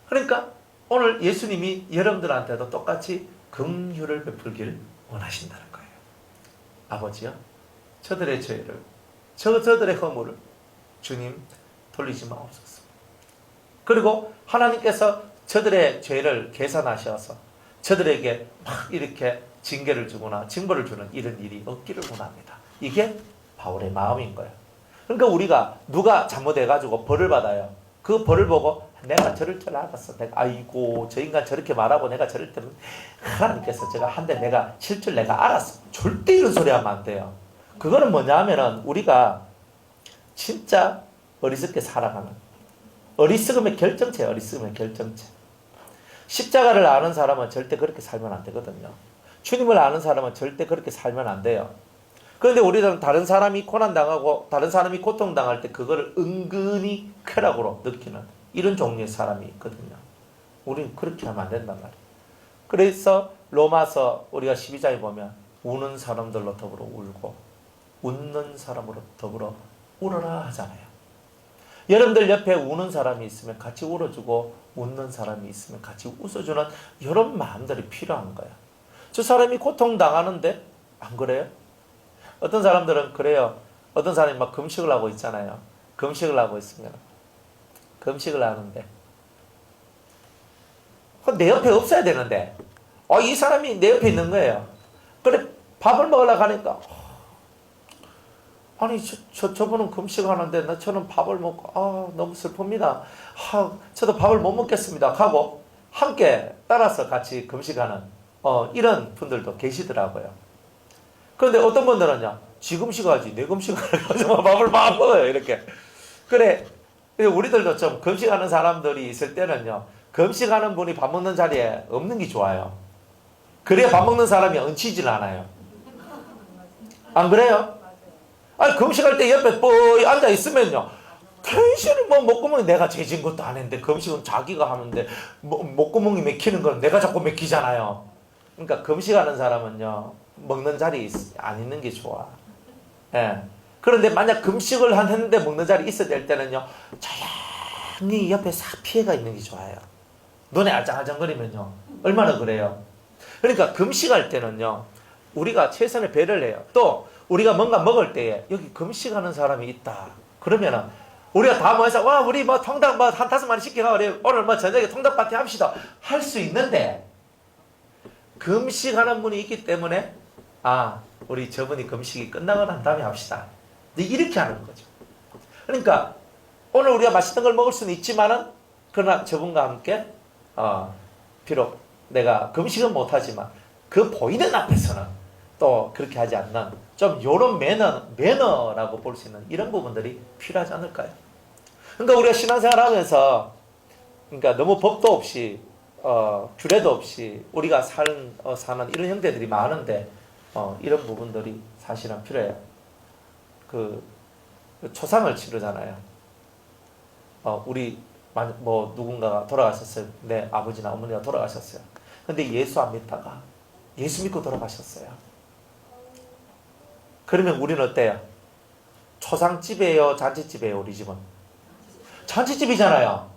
S1: 그러니까 오늘 예수님이 여러분들한테도 똑같이 긍휼을 베풀길 원하신다는 거예요. 아버지요, 저들의 죄를, 저들의 허물을 주님 돌리지 마옵소서. 그리고 하나님께서 저들의 죄를 계산하셔서 저들에게 막 이렇게 징계를 주거나 징벌을 주는 이런 일이 없기를 원합니다. 이게 바울의 마음인 거예요. 그러니까 우리가 누가 잘못해가지고 벌을 받아요. 그 벌을 보고 내가 저럴 줄 알았어. 아이고 저 인간 저렇게 말하고 내가 저럴 때는 하나님께서 제가 한 대 내가 칠 줄 내가 알았어. 절대 이런 소리 하면 안 돼요. 그거는 뭐냐 하면은 우리가 진짜 어리석게 살아가는, 어리석음의 결정체예요. 어리석음의 결정체. 십자가를 아는 사람은 절대 그렇게 살면 안 되거든요. 주님을 아는 사람은 절대 그렇게 살면 안 돼요. 그런데 우리들은 다른 사람이 고난당하고 다른 사람이 고통당할 때 그거를 은근히 쾌락으로 느끼는 이런 종류의 사람이 있거든요. 우리는 그렇게 하면 안 된단 말이에요. 그래서 로마서 우리가 12장에 보면 우는 사람들로 더불어 울고 웃는 사람으로 더불어 울어라 하잖아요. 여러분들 옆에 우는 사람이 있으면 같이 울어주고 웃는 사람이 있으면 같이 웃어주는 이런 마음들이 필요한 거야. 저 사람이 고통당하는데 안 그래요? 어떤 사람들은 그래요. 어떤 사람이 막 금식을 하고 있잖아요. 금식을 하고 있으면 금식을 하는데 내 옆에 없어야 되는데 이 사람이 내 옆에 있는 거예요. 그래 밥을 먹으려고 하니까 아니 저분은 금식하는데 저는 밥을 먹고 너무 슬픕니다. 저도 밥을 못 먹겠습니다 하고 함께 따라서 같이 금식하는 이런 분들도 계시더라고요. 그런데 어떤 분들은요, 지 금식하지 내 금식하려고 밥을 막 먹어요. 이렇게. 그래 우리들도 좀 금식하는 사람들이 있을 때는요, 금식하는 분이 밥 먹는 자리에 없는 게 좋아요. 그래야 밥 먹는 사람이 얹히질 않아요. 안 그래요? 아니 금식할 때 옆에 뻐이 앉아 있으면요, 텐션이 목구멍이 내가 재진 것도 아닌데 금식은 자기가 하는데 목구멍이 맥히는 건 내가 자꾸 맥히잖아요. 그러니까 금식하는 사람은요, 먹는 자리에 안 있는 게 좋아. 예. 그런데 만약 금식을 했는데 먹는 자리에 있어야 될 때는요, 조용히 옆에 싹 피해가 있는 게 좋아요. 눈에 알짱알짱거리면요, 얼마나 그래요. 그러니까 금식할 때는요, 우리가 최선의 배려를 해요. 또 우리가 뭔가 먹을 때에 여기 금식하는 사람이 있다 그러면은 우리가 다 모여서 우리 통닭 한 5마리 시켜가 오늘 저녁에 통닭 파티 합시다 할 수 있는데, 금식하는 분이 있기 때문에 우리 저분이 금식이 끝나고 난 다음에 합시다 이렇게 하는 거죠. 그러니까 오늘 우리가 맛있는 걸 먹을 수는 있지만은 그러나 저분과 함께 비록 내가 금식은 못하지만 그 보이는 앞에서는 또 그렇게 하지 않는 좀 요런 매너라고 볼 수 있는 이런 부분들이 필요하지 않을까요? 그러니까 우리가 신앙생활 하면서 그러니까 너무 법도 없이 규례도 없이 우리가 사는 이런 형태들이 많은데 이런 부분들이 사실은 필요해요. 그 초상을 치르잖아요. 우리 누군가가 돌아가셨어요. 내 아버지나 어머니가 돌아가셨어요. 근데 예수 안 믿다가 예수 믿고 돌아가셨어요. 그러면 우리는 어때요? 초상집이에요? 잔치집이에요? 우리 집은? 잔치집이잖아요.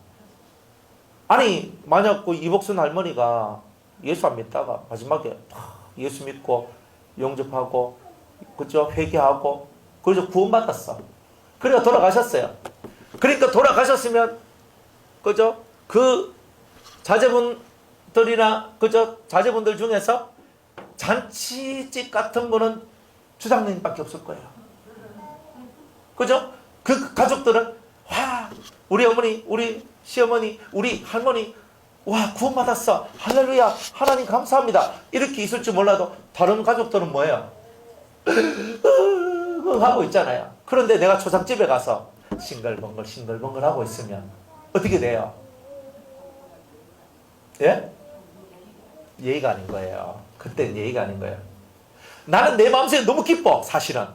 S1: 아니 만약 그 이복순 할머니가 예수 안 믿다가 마지막에 예수 믿고 영접하고 그죠? 회개하고 그래서 구원받았어. 그러니까 돌아가셨어요. 그러니까 돌아가셨으면 그죠? 그 자제분들이나 그죠? 자제분들 중에서 잔치집 같은 거는 주장님밖에 없을 거예요. 그죠? 그 가족들은 우리 어머니, 우리 시어머니, 우리 할머니 구원받았어. 할렐루야. 하나님 감사합니다. 이렇게 있을 줄 몰라도 다른 가족들은 뭐예요? 하고 있잖아요. 그런데 내가 초상집에 가서 싱글벙글 하고 있으면 어떻게 돼요? 예? 예의가 아닌 거예요. 그때는 예의가 아닌 거예요. 나는 내 마음속에 너무 기뻐. 사실은.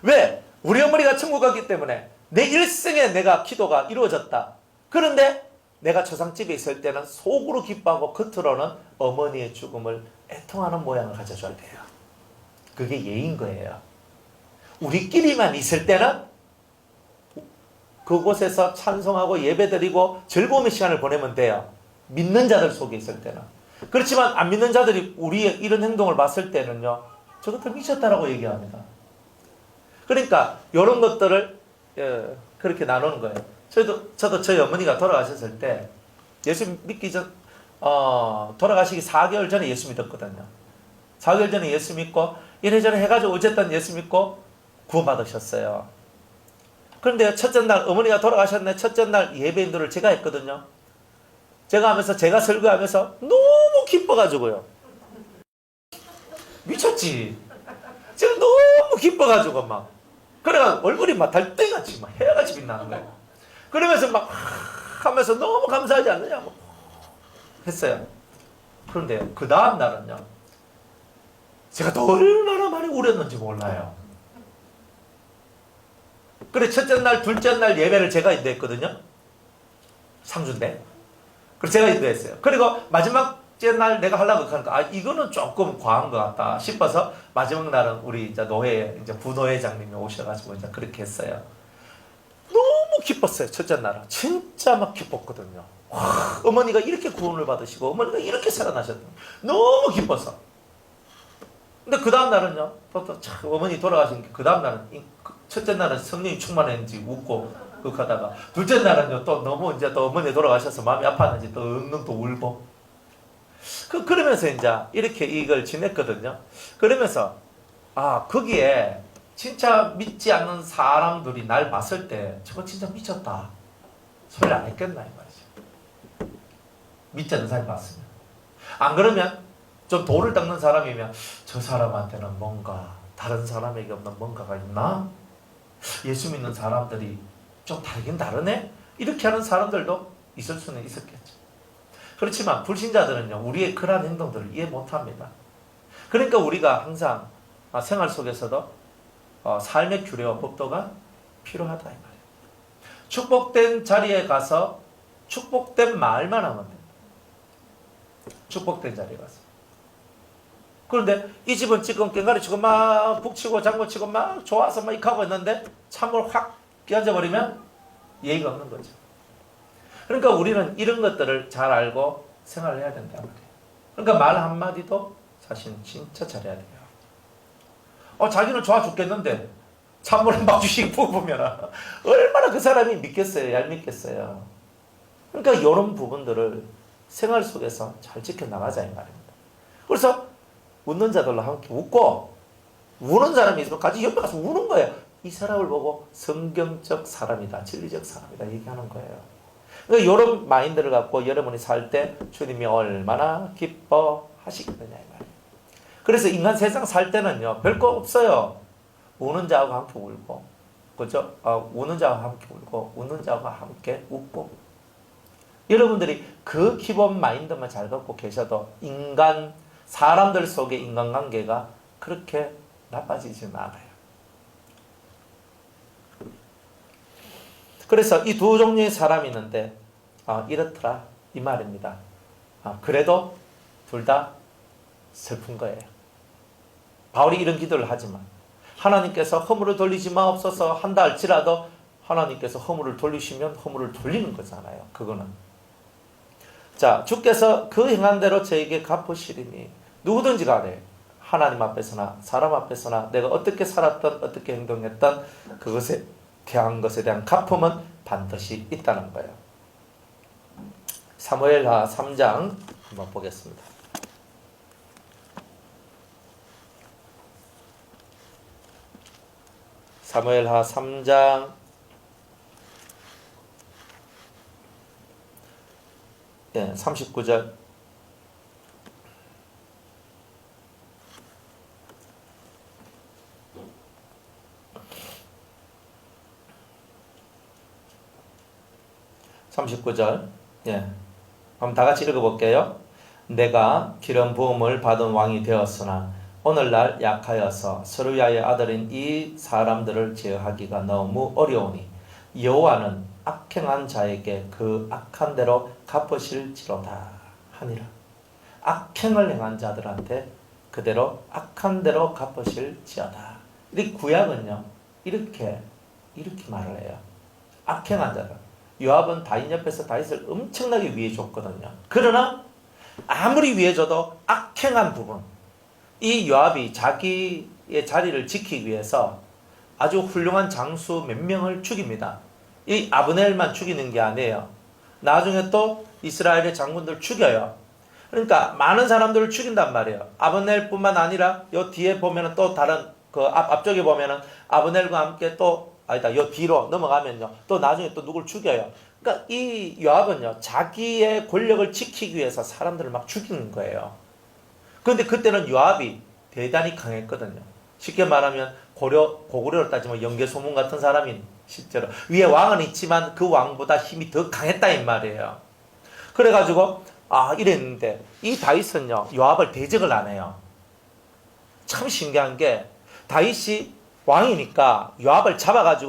S1: 왜? 우리 어머니가 천국 갔기 때문에 내 일생에 내가 기도가 이루어졌다. 그런데 내가 초상집에 있을 때는 속으로 기뻐하고 겉으로는 어머니의 죽음을 애통하는 모양을 가져줘야 돼요. 그게 예의인 거예요. 우리끼리만 있을 때는 그곳에서 찬송하고 예배드리고 즐거움의 시간을 보내면 돼요. 믿는 자들 속에 있을 때는. 그렇지만 안 믿는 자들이 우리의 이런 행동을 봤을 때는요, 저것들 미쳤다라고 얘기합니다. 그러니까 이런 것들을 그렇게 나누는 거예요. 저도 저희 어머니가 돌아가셨을 때 예수 믿기 전 돌아가시기 4개월 전에 예수 믿었거든요. 4개월 전에 예수 믿고 이래저래 해가지고 어쨌든 예수 믿고 구원받으셨어요. 그런데 첫째 날 어머니가 돌아가셨네. 첫째 날 예배인들을 제가 했거든요. 제가 하면서 제가 설교하면서 너무 기뻐가지고요. 미쳤지. 제가 너무 기뻐가지고 막 그래가 얼굴이 막 달땡같이 막 해같이 빛나는 거예요. 그러면서 막 하면서 너무 감사하지 않느냐고 했어요. 그런데 그 다음 날은요, 제가 더 얼마나 많이 울었는지 몰라요. 그래 첫째 날 둘째 날 예배를 제가 인도했거든요. 상주인데 그래서 제가 인도했어요. 그리고 마지막째 날 내가 하려고 하니까 이거는 조금 과한 것 같다 싶어서 마지막 날은 우리 이제 노회 이제 부노회장님이 오셔가지고 이제 그렇게 했어요. 너무 기뻤어요. 첫째 날은 진짜 막 기뻤거든요. 와, 어머니가 이렇게 구원을 받으시고 어머니가 이렇게 살아나셨다. 너무 기뻐서. 근데 그 다음 날은요. 어머니 돌아가신 그 다음 날은 첫째 날은 성령이 충만했는지 웃고 하다가 둘째 날은요 또 너무 이제 또 어머니 돌아가셔서 마음이 아팠는지 또 엉엉 또 울고 그러면서 이제 이렇게 이걸 지냈거든요. 그러면서 거기에 진짜 믿지 않는 사람들이 날 봤을 때 저거 진짜 미쳤다 소리를 안 했겠나 이 말이죠. 믿지 않는 사람이 봤으면. 안 그러면 좀 돌을 닦는 사람이면 저 사람한테는 뭔가 다른 사람에게 없는 뭔가가 있나? 예수 믿는 사람들이 좀 다르긴 다르네? 이렇게 하는 사람들도 있을 수는 있었겠죠. 그렇지만 불신자들은요 우리의 그러한 행동들을 이해 못합니다. 그러니까 우리가 항상 생활 속에서도 삶의 규례와 법도가 필요하다 이 말이에요. 축복된 자리에 가서 축복된 말만 하면 됩니다. 축복된 자리에 가서. 그런데 이 집은 지금 꽹가리 치고 막 북치고 장구치고 막 좋아서 막 이렇게 하고 있는데 찬물 확 끼얹어버리면 예의가 없는 거죠. 그러니까 우리는 이런 것들을 잘 알고 생활을 해야 된단 말이에요. 그러니까 말 한마디도 사실 진짜 잘해야 돼요. 자기는 좋아 죽겠는데 찬물을 막 주시고 보면 얼마나 그 사람이 믿겠어요? 얄밉겠어요? 그러니까 이런 부분들을 생활 속에서 잘 지켜나가자 이 말입니다. 그래서 웃는 자들로 함께 웃고 우는 사람이 있으면 같이 옆에 가서 우는 거예요. 이 사람을 보고 성경적 사람이다, 진리적 사람이다 얘기하는 거예요. 그러니까 이런 마인드를 갖고 여러분이 살 때 주님이 얼마나 기뻐하시겠느냐 이 말이에요. 그래서 인간 세상 살 때는요 별거 없어요. 우는 자하고 함께 울고, 그죠? 우는 자하고 함께 울고, 웃는 자하고 함께 웃고. 여러분들이 그 기본 마인드만 잘 갖고 계셔도 사람들 속의 인간관계가 그렇게 나빠지지는 않아요. 그래서 이 두 종류의 사람이 있는데 이렇더라 이 말입니다. 그래도 둘 다 슬픈 거예요. 바울이 이런 기도를 하지만 하나님께서 허물을 돌리지 마옵소서 한다 할지라도 하나님께서 허물을 돌리시면 허물을 돌리는 거잖아요. 그거는. 자, 주께서 그 행한 대로 저에게 갚으시리니 누구든지 간에 하나님 앞에서나 사람 앞에서나 내가 어떻게 살았던 어떻게 행동했던 그것에 대한 것에 대한 갚음은 반드시 있다는 거예요. 사무엘하 3장 한번 보겠습니다. 사무엘하 3장 39절. 한번 다 같이 읽어볼게요. 내가 기름 부음을 받은 왕이 되었으나 오늘날 약하여서 스루야의 아들인 이 사람들을 제어하기가 너무 어려우니 여호와는 악행한 자에게 그 악한 대로 갚으실지로다 하니라. 악행을 행한 자들한테 그대로 악한 대로 갚으실지어다. 이 구약은요 이렇게 말을 해요. 악행한 자들. 요압은 다윗 옆에서 다윗을 엄청나게 위해줬거든요. 그러나 아무리 위해줘도 악행한 부분, 이 요압이 자기의 자리를 지키기 위해서 아주 훌륭한 장수 몇 명을 죽입니다. 이 아브넬만 죽이는 게 아니에요. 나중에 또 이스라엘의 장군들 죽여요. 그러니까 많은 사람들을 죽인단 말이에요. 아브넬뿐만 아니라 요 뒤에 보면은 또 다른 앞쪽에 보면은 아브넬과 함께 요 뒤로 넘어가면요 또 나중에 또 누굴 죽여요. 그러니까 이 요압은요 자기의 권력을 지키기 위해서 사람들을 막 죽이는 거예요. 그런데 그때는 요압이 대단히 강했거든요. 쉽게 말하면 고구려로 따지면 영계소문 같은 사람인, 실제로 위에 왕은 있지만 그 왕보다 힘이 더 강했다 이 말이에요. 그래가지고 이랬는데 이 다윗은요 요압을 대적을 안 해요. 참 신기한 게 다윗이 왕이니까 요압을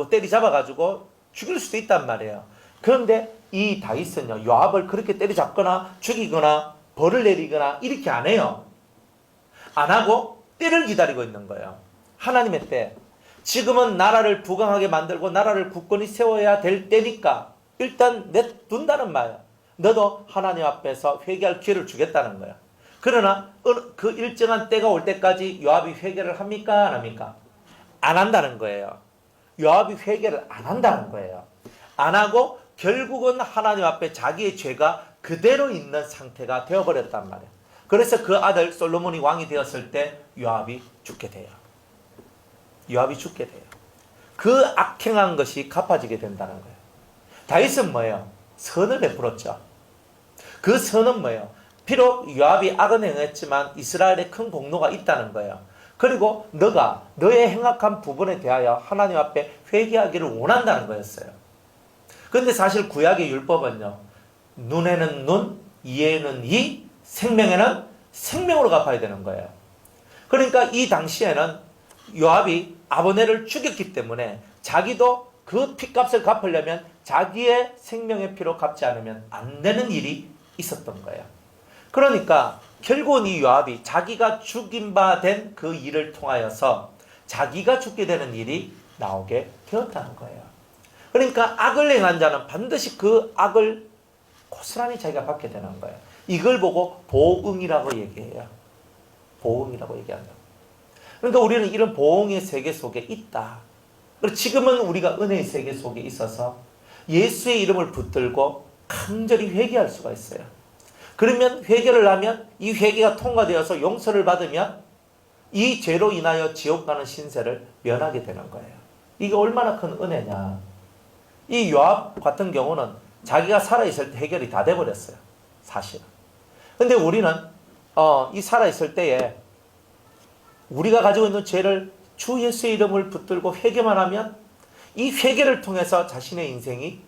S1: 때리 잡아가지고 죽일 수도 있단 말이에요. 그런데 이 다윗은요, 요압을 그렇게 때려잡거나 죽이거나 벌을 내리거나 이렇게 안 해요. 안 하고 때를 기다리고 있는 거예요. 하나님의 때. 지금은 나라를 부강하게 만들고 나라를 굳건히 세워야 될 때니까 일단 내둔다는 말이야. 너도 하나님 앞에서 회개할 기회를 주겠다는 거야. 그러나 그 일정한 때가 올 때까지 요압이 회개를 합니까? 안 합니까? 안 한다는 거예요. 요압이 회개를 안 한다는 거예요. 안 하고 결국은 하나님 앞에 자기의 죄가 그대로 있는 상태가 되어버렸단 말이에요. 그래서 그 아들 솔로몬이 왕이 되었을 때 요압이 죽게 돼요. 요압이 죽게 돼요. 그 악행한 것이 갚아지게 된다는 거예요. 다윗은 뭐예요? 선을 베풀었죠. 그 선은 뭐예요? 비록 요압이 악은 행했지만 이스라엘에 큰 공로가 있다는 거예요. 그리고 너가 너의 행악한 부분에 대하여 하나님 앞에 회개하기를 원한다는 거였어요. 그런데 사실 구약의 율법은요, 눈에는 눈, 이에는 이, 생명에는 생명으로 갚아야 되는 거예요. 그러니까 이 당시에는 요압이 아브넬을 죽였기 때문에 자기도 그 피값을 갚으려면 자기의 생명의 피로 갚지 않으면 안 되는 일이 있었던 거예요. 그러니까 결국은 이 요압이 자기가 죽인 바 된 그 일을 통하여서 자기가 죽게 되는 일이 나오게 되었다는 거예요. 그러니까 악을 행한 자는 반드시 그 악을 고스란히 자기가 받게 되는 거예요. 이걸 보고 보응이라고 얘기해요. 보응이라고 얘기한다. 그러니까 우리는 이런 보응의 세계 속에 있다. 그리고 지금은 우리가 은혜의 세계 속에 있어서 예수의 이름을 붙들고 간절히 회개할 수가 있어요. 그러면 회개를 하면 이 회개가 통과되어서 용서를 받으면 이 죄로 인하여 지옥 가는 신세를 면하게 되는 거예요. 이게 얼마나 큰 은혜냐. 이 요압 같은 경우는 자기가 살아있을 때 해결이 다 돼버렸어요. 사실은. 근데 우리는 이 살아있을 때에 우리가 가지고 있는 죄를 주 예수의 이름을 붙들고 회개만 하면 이 회개를 통해서 자신의 인생이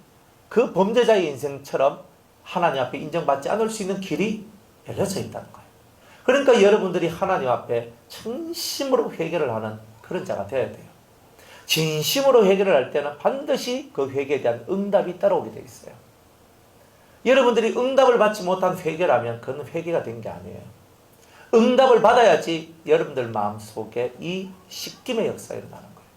S1: 그 범죄자의 인생처럼 하나님 앞에 인정받지 않을 수 있는 길이 열려져 있다는 거예요. 그러니까 여러분들이 하나님 앞에 진심으로 회개를 하는 그런 자가 되어야 돼요. 진심으로 회개를 할 때는 반드시 그 회개에 대한 응답이 따라오게 되어 있어요. 여러분들이 응답을 받지 못한 회개를 하면 그건 회개가 된 게 아니에요. 응답을 받아야지 여러분들 마음속에 이 십김의 역사가 일어나는 거예요.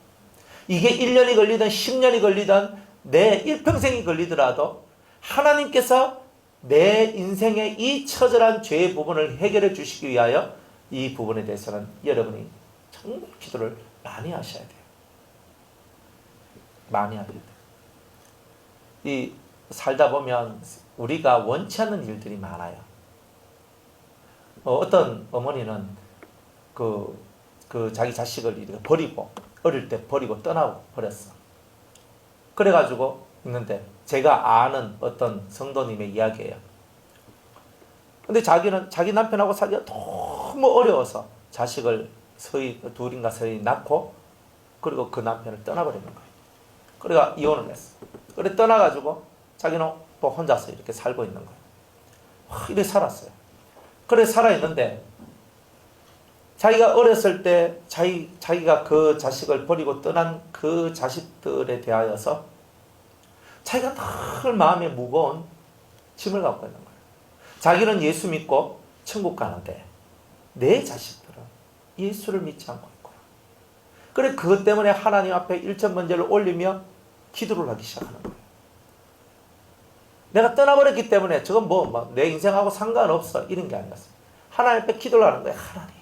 S1: 이게 1년이 걸리든 10년이 걸리든 내 일평생이 걸리더라도 하나님께서 내 인생의 이 처절한 죄의 부분을 해결해 주시기 위하여 이 부분에 대해서는 여러분이 정말 기도를 많이 하셔야 돼요. 많이 하셔야 돼요. 이 살다 보면 우리가 원치 않는 일들이 많아요. 어떤 어머니는 그 자기 자식을 이렇게 버리고 어릴 때 버리고 떠나고 버렸어. 그래가지고 있는데 제가 아는 어떤 성도님의 이야기예요. 근데 자기는 자기 남편하고 살기가 너무 어려워서 자식을 둘인가 서희 낳고 그리고 그 남편을 떠나버리는 거예요. 그래가 이혼을 했어. 그래 떠나가지고 자기는 또 혼자서 이렇게 살고 있는 거예요. 이렇게 살았어요. 그래 살아있는데 자기가 어렸을 때 자기가 그 자식을 버리고 떠난 그 자식들에 대하여서 자기가 늘 마음에 무거운 짐을 갖고 있는 거예요. 자기는 예수 믿고 천국 가는데 내 자식들은 예수를 믿지 않고 있구나. 그래 그것 때문에 하나님 앞에 일천번제를 올리며 기도를 하기 시작하는 거예요. 내가 떠나버렸기 때문에 저건 내 인생하고 상관없어 이런 게 아니었어요. 하나님 앞에 기도를 하는 거예요. 하나님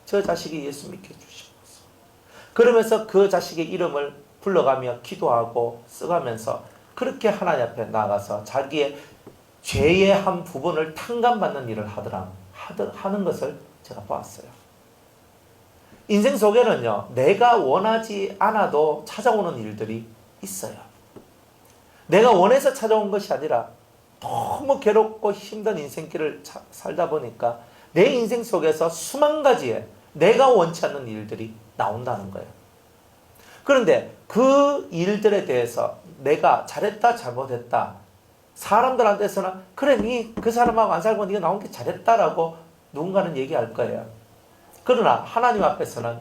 S1: 저 자식이 예수 믿게 해주시옵소서. 그러면서 그 자식의 이름을 불러가며 기도하고 써가면서 그렇게 하나님 앞에 나가서 자기의 죄의 한 부분을 탕감받는 일을 하는 것을 제가 보았어요. 인생 속에는요, 내가 원하지 않아도 찾아오는 일들이 있어요. 내가 원해서 찾아온 것이 아니라 너무 괴롭고 힘든 인생길을 살다 보니까 내 인생 속에서 수만 가지의 내가 원치 않는 일들이 나온다는 거예요. 그런데 그 일들에 대해서 내가 잘했다 잘못했다 사람들한테서는 그래 니 그 사람하고 안 살고 네가 나온 게 잘했다라고 누군가는 얘기할 거예요. 그러나 하나님 앞에서는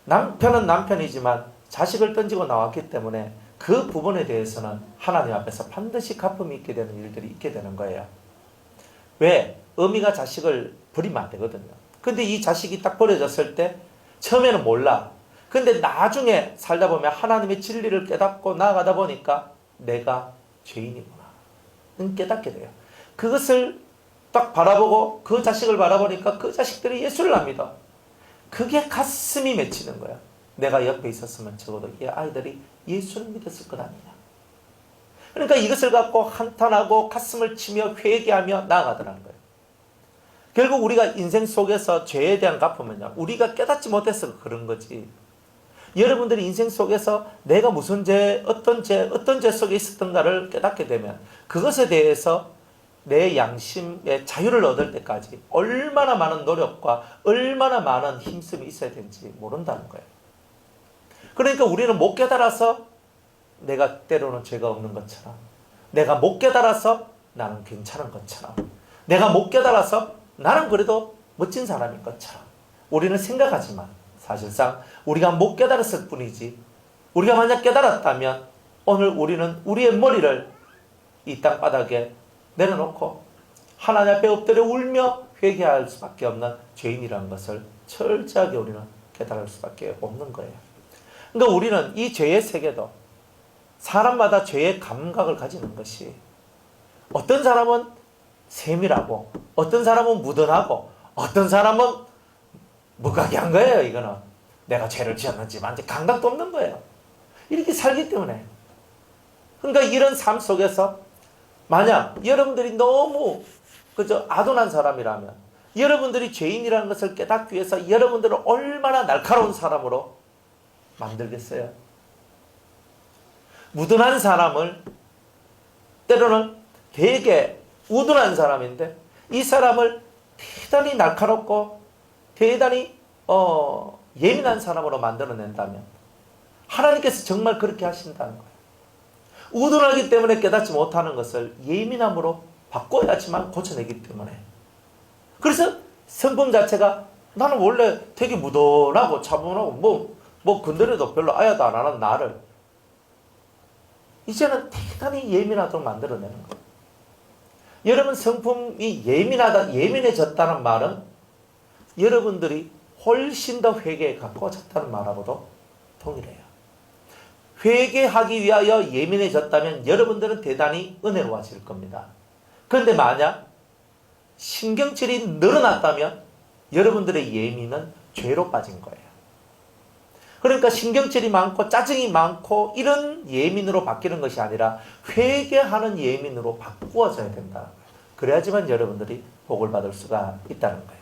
S1: 남편은 남편이지만 자식을 던지고 나왔기 때문에 그 부분에 대해서는 하나님 앞에서 반드시 갚음이 있게 되는 일들이 있게 되는 거예요. 왜? 어미가 자식을 버리면 안 되거든요. 근데 이 자식이 딱 버려졌을 때 처음에는 몰라. 근데 나중에 살다 보면 하나님의 진리를 깨닫고 나아가다 보니까 내가 죄인이구나 깨닫게 돼요. 그것을 딱 바라보고 그 자식을 바라보니까 그 자식들이 예수를 안 믿어. 그게 가슴이 맺히는 거야. 내가 옆에 있었으면 적어도 이 아이들이 예수를 믿었을 것 아니냐. 그러니까 이것을 갖고 한탄하고 가슴을 치며 회개하며 나아가더라는 거예요. 결국 우리가 인생 속에서 죄에 대한 갚음은요, 우리가 깨닫지 못해서 그런 거지. 여러분들이 인생 속에서 내가 무슨 죄, 어떤 죄 속에 있었던가를 깨닫게 되면 그것에 대해서 내 양심의 자유를 얻을 때까지 얼마나 많은 노력과 얼마나 많은 힘씀이 있어야 되는지 모른다는 거예요. 그러니까 우리는 못 깨달아서 내가 때로는 죄가 없는 것처럼, 내가 못 깨달아서 나는 괜찮은 것처럼, 내가 못 깨달아서 나는 그래도 멋진 사람인 것처럼 우리는 생각하지만 사실상 우리가 못 깨달았을 뿐이지, 우리가 만약 깨달았다면 오늘 우리는 우리의 머리를 이 땅바닥에 내려놓고 하나님 앞에 엎드려 울며 회개할 수밖에 없는 죄인이라는 것을 철저하게 우리는 깨달을 수밖에 없는 거예요. 그러니까 우리는 이 죄의 세계도 사람마다 죄의 감각을 가지는 것이, 어떤 사람은 세밀하고 어떤 사람은 무던하고 어떤 사람은 무각한 거예요. 이거는 내가 죄를 지었는지 만지 감각도 없는 거예요. 이렇게 살기 때문에. 그러니까 이런 삶 속에서 만약 여러분들이 너무 그저 아둔한 사람이라면, 여러분들이 죄인이라는 것을 깨닫기 위해서 여러분들을 얼마나 날카로운 사람으로 만들겠어요? 무던한 사람을, 때로는 되게 우둔한 사람인데 이 사람을 대단히 날카롭고 대단히 예민한 사람으로 만들어낸다면 하나님께서 정말 그렇게 하신다는 거예요. 우둔하기 때문에 깨닫지 못하는 것을 예민함으로 바꿔야지만 고쳐내기 때문에. 그래서 성품 자체가, 나는 원래 되게 무던하고 차분하고 뭐 건드려도 별로 아야도 안 하는 나를 이제는 대단히 예민하도록 만들어내는 거예요. 여러분, 성품이 예민해졌다는 말은 여러분들이 훨씬 더 회개에 가까워졌다는 말하고도 동일해요. 회개하기 위하여 예민해졌다면 여러분들은 대단히 은혜로워질 겁니다. 그런데 만약 신경질이 늘어났다면 여러분들의 예민은 죄로 빠진 거예요. 그러니까 신경질이 많고 짜증이 많고 이런 예민으로 바뀌는 것이 아니라 회개하는 예민으로 바꾸어져야 된다. 그래야지만 여러분들이 복을 받을 수가 있다는 거예요.